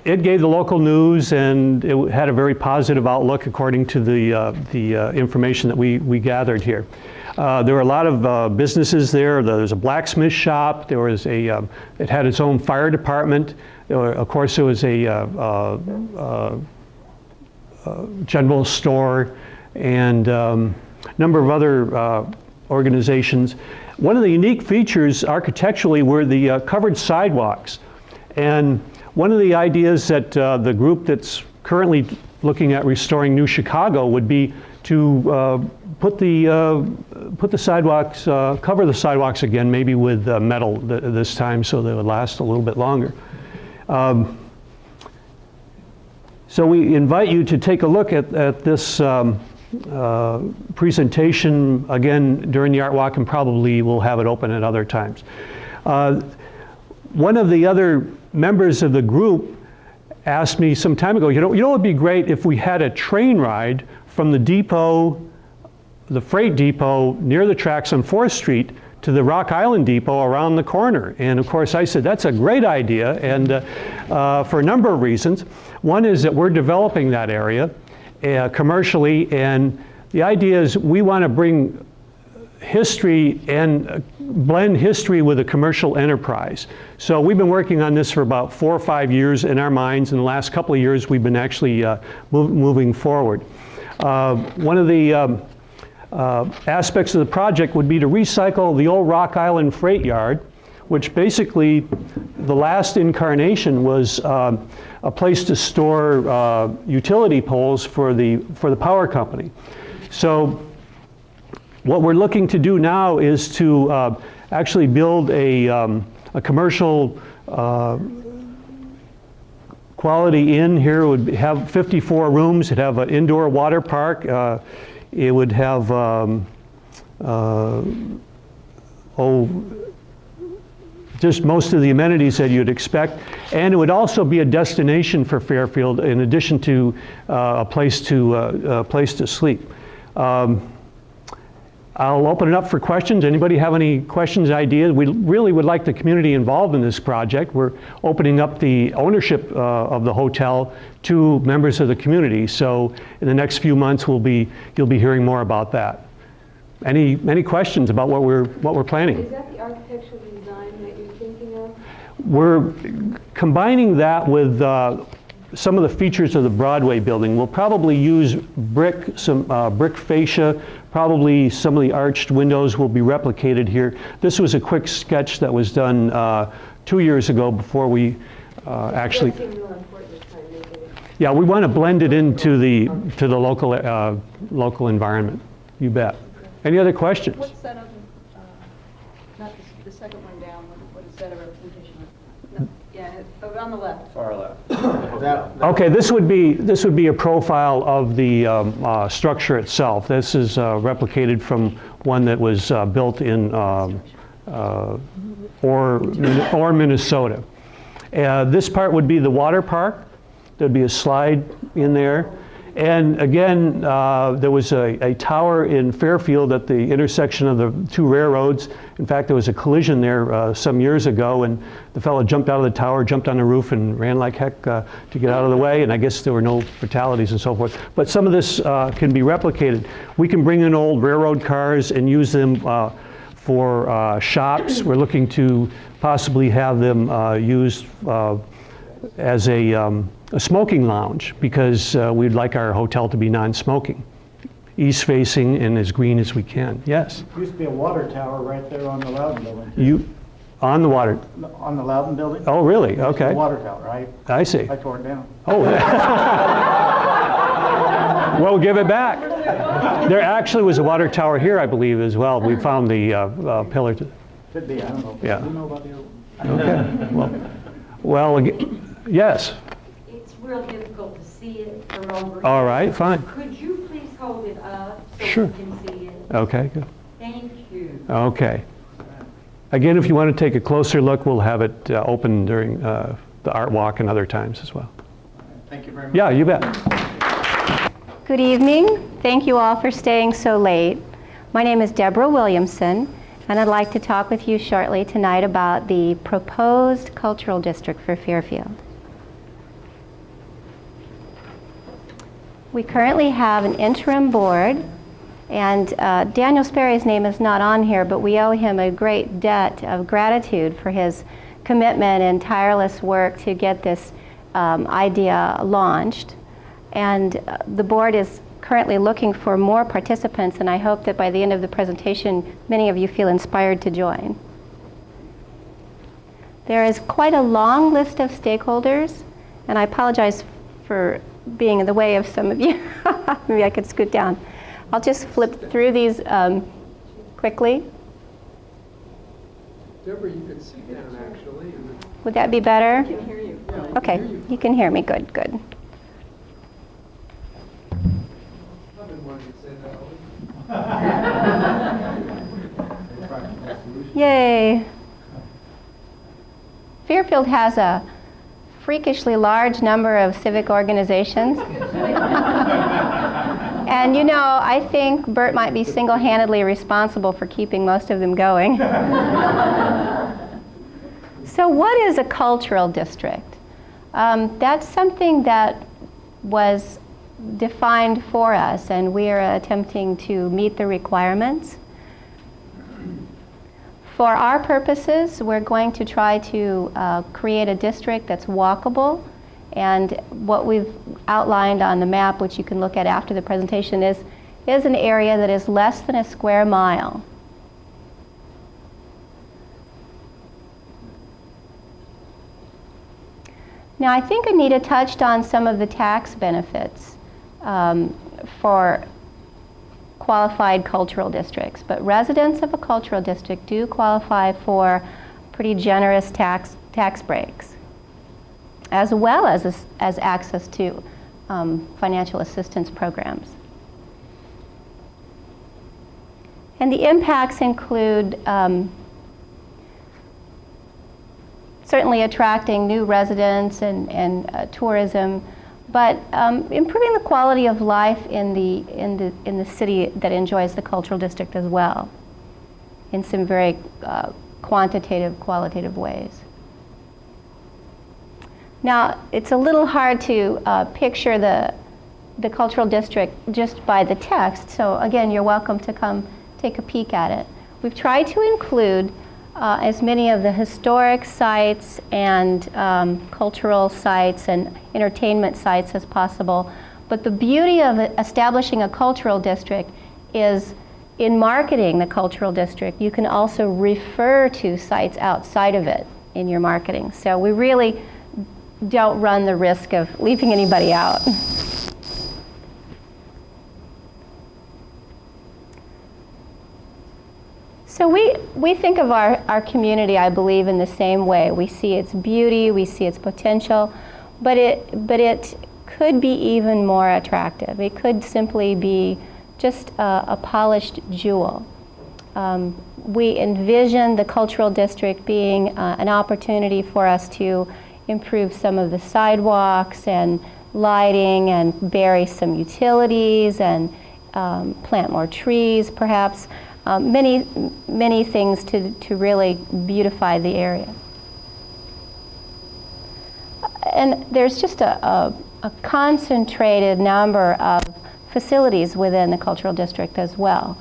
it gave the local news, and it had a very positive outlook according to the information that we gathered here. There were a lot of businesses there. There was a blacksmith shop. There was it had its own fire department. Of course, there was a general store and a number of other organizations. One of the unique features architecturally were the covered sidewalks. And one of the ideas that the group that's currently looking at restoring New Chicago would be to put the sidewalks, cover the sidewalks again, maybe with metal this time, so they would last a little bit longer. So we invite you to take a look at this presentation again during the Art Walk, and probably we'll have it open at other times. One of the other members of the group asked me some time ago, you know it would be great if we had a train ride from the depot, the freight depot near the tracks on 4th Street to the Rock Island Depot around the corner. And of course I said that's a great idea, and for a number of reasons. One is that we're developing that area commercially, and the idea is we want to bring history and blend history with a commercial enterprise. So we've been working on this for about 4 or 5 years in our minds. In the last couple of years we've been actually moving forward. One of the aspects of the project would be to recycle the old Rock Island freight yard, which basically the last incarnation was a place to store utility poles for the power company. So what we're looking to do now is to actually build a commercial quality inn here. It would have 54 rooms. It'd have an indoor water park. It would have just most of the amenities that you'd expect, and it would also be a destination for Fairfield in addition to a place to sleep. I'll open it up for questions. Anybody have any questions, ideas? We really would like the community involved in this project. We're opening up the ownership of the hotel to members of the community. So in the next few months, you'll be hearing more about that.
Any questions about what we're planning?
Is that the architectural design that you're thinking of?
We're combining that with some of the features of the Broadway building. We'll probably use brick, some brick fascia, probably some of the arched windows will be replicated here. This was a quick sketch that was done 2 years ago before we actually... Yeah, we want to blend it into the local environment. You bet. Any other questions?
What's that other, not the second one down, what is that a representation of? No, yeah, on the left.
Far left.
Okay, this would be a profile of the structure itself. This is replicated from one that was built in Orr, Minnesota. This part would be the water park. There'd be a slide in there. And again, there was a tower in Fairfield at the intersection of the two railroads. In fact, there was a collision there some years ago, and the fellow jumped out of the tower, jumped on the roof, and ran like heck to get out of the way, and I guess there were no fatalities and so forth. But some of this can be replicated. We can bring in old railroad cars and use them for shops. We're looking to possibly have them used as a smoking lounge, because we'd like our hotel to be non-smoking, east-facing and as green as we can. Yes?
There used to be a water tower right there on the Louden building.
On the water?
On the Louden building?
Oh, really?
There used to be
Okay.
a water tower.
I see.
I tore it down.
Oh. Well, give it back. There actually was a water tower here, I believe, as well. We found the pillar.
Could be, I don't know.
Yeah.
I don't know about the other one.
Okay. Well, yes.
It's real difficult to see it from over here.
All right, fine.
Could you please hold it up so
Sure.
we can see it?
Okay, good.
Thank you.
Okay. Again, if you want to take a closer look, we'll have it open during the art walk and other times as well.
Thank you very much.
Yeah, you bet.
Good evening. Thank you all for staying so late. My name is Debra Williamson, and I'd like to talk with you shortly tonight about the proposed cultural district for Fairfield. We currently have an interim board, and Daniel Sperry's name is not on here, but we owe him a great debt of gratitude for his commitment and tireless work to get this idea launched. And the board is currently looking for more participants, and I hope that by the end of the presentation, many of you feel inspired to join. There is quite a long list of stakeholders, and I apologize for being in the way of some of you. Maybe I could scoot down. I'll just flip through these quickly.
Debra, you could sit down, actually.
Would that be better?
I can hear you.
Okay, you can hear me. Good, good.
I've been wanting to say that.
Yay. Fairfield has a freakishly large number of civic organizations. And you know, I think Bert might be single-handedly responsible for keeping most of them going. So what is a cultural district? That's something that was defined for us, and we are attempting to meet the requirements. For our purposes, we're going to try to create a district that's walkable, and what we've outlined on the map, which you can look at after the presentation, is an area that is less than a square mile. Now, I think Anita touched on some of the tax benefits for qualified cultural districts, but residents of a cultural district do qualify for pretty generous tax breaks, as well as access to financial assistance programs. And the impacts include certainly attracting new residents and tourism, but improving the quality of life in the city that enjoys the cultural district as well, in some very qualitative ways. Now, it's a little hard to picture the cultural district just by the text, so again, you're welcome to come take a peek at it. We've tried to include as many of the historic sites and cultural sites and entertainment sites as possible. But the beauty of establishing a cultural district is in marketing the cultural district, you can also refer to sites outside of it in your marketing. So we really don't run the risk of leaving anybody out. So we think of our community, I believe, in the same way. We see its beauty, we see its potential, but it could be even more attractive. It could simply be just a polished jewel. We envision the cultural district being an opportunity for us to improve some of the sidewalks and lighting and bury some utilities and plant more trees, perhaps. Many things to really beautify the area. And there's just a concentrated number of facilities within the cultural district as well.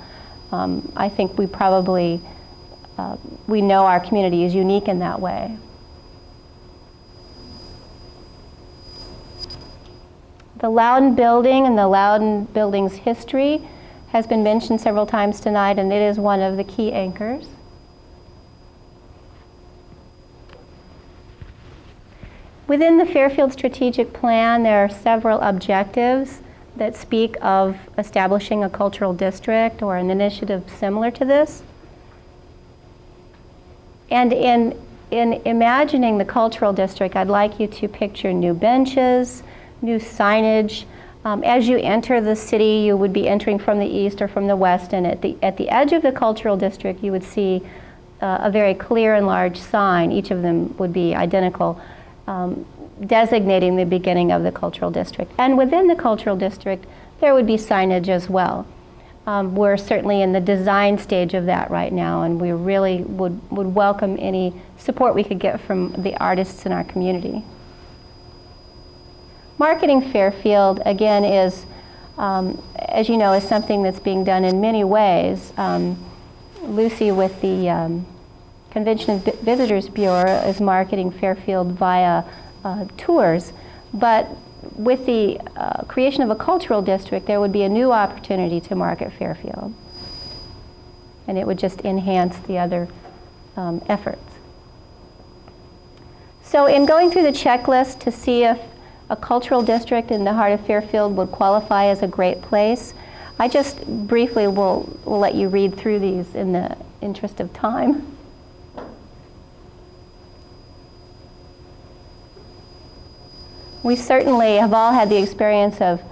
I think we probably, we know our community is unique in that way. The Louden building and the Louden building's history has been mentioned several times tonight, and it is one of the key anchors. Within the Fairfield Strategic Plan, there are several objectives that speak of establishing a cultural district or an initiative similar to this. And in imagining the cultural district, I'd like you to picture new benches, new signage. As you enter the city, you would be entering from the east or from the west, and at the edge of the cultural district, you would see a very clear and large sign. Each of them would be identical, designating the beginning of the cultural district. And within the cultural district, there would be signage as well. We're certainly in the design stage of that right now, and we really would welcome any support we could get from the artists in our community. Marketing Fairfield, again, is, as you know, is something that's being done in many ways. Lucy with the Convention and Visitors Bureau is marketing Fairfield via tours, but with the creation of a cultural district, there would be a new opportunity to market Fairfield, and it would just enhance the other efforts. So in going through the checklist to see if a cultural district in the heart of Fairfield would qualify as a great place, I just briefly will let you read through these in the interest of time. We certainly have all had the experience of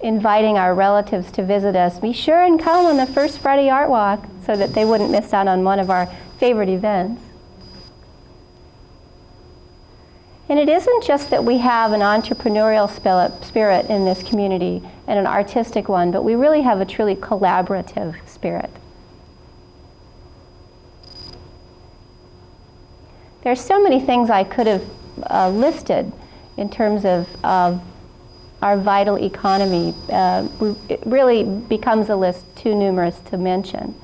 inviting our relatives to visit us. Be sure and come on the first Friday Art Walk so that they wouldn't miss out on one of our favorite events. And it isn't just that we have an entrepreneurial spirit in this community and an artistic one, but we really have a truly collaborative spirit. There's so many things I could have listed in terms of our vital economy. It really becomes a list too numerous to mention.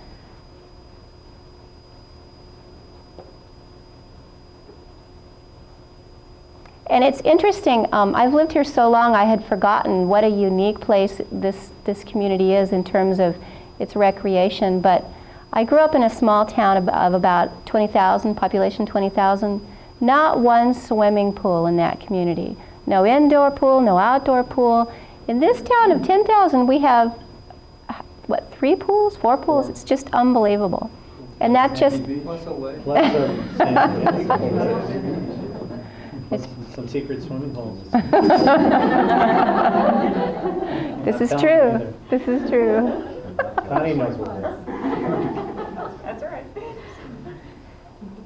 And it's interesting, I've lived here so long I had forgotten what a unique place this community is in terms of its recreation, but I grew up in a small town of about 20,000, population 20,000, not one swimming pool in that community. No indoor pool, no outdoor pool. In this town of 10,000 we have, what, 3 pools, 4 pools? It's just unbelievable. And that just...
It's some secret swimming holes.
This is true. This is true.
Connie knows what it is.
That's all right.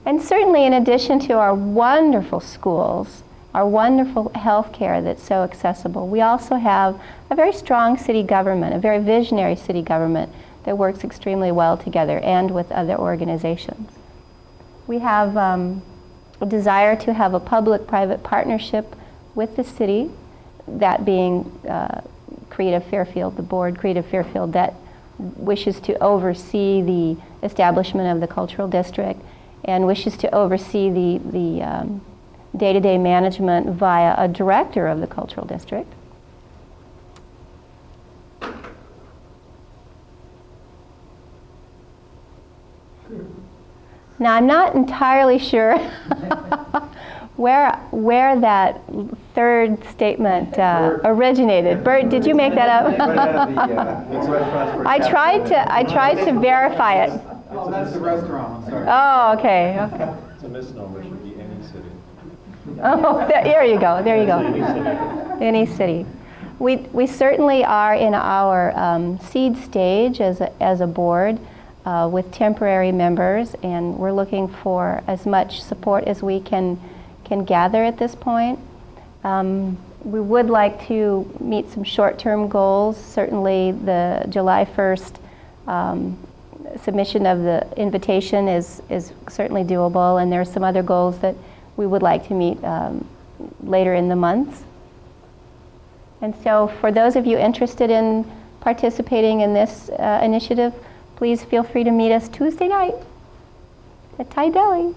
And certainly in addition to our wonderful schools, our wonderful health care that's so accessible, we also have a very strong city government, a very visionary city government that works extremely well together and with other organizations. We have a desire to have a public-private partnership with the city, that being Creative Fairfield, the board, Creative Fairfield, that wishes to oversee the establishment of the cultural district and wishes to oversee the day-to-day management via a director of the cultural district. Now, I'm not entirely sure where that third statement originated. Bert, did you make that up? I tried to verify it.
Oh, that's the restaurant, I'm sorry.
Oh, okay, okay.
It's a misnomer, it should be any city.
Oh, there you go, there you go. Any city. We certainly are in our seed stage as a board with temporary members, and we're looking for as much support as we can gather at this point. We would like to meet some short-term goals. Certainly the July 1st submission of the invitation is certainly doable, and there are some other goals that we would like to meet later in the month. And so for those of you interested in participating in this initiative, please feel free to meet us Tuesday night at Thai Deli.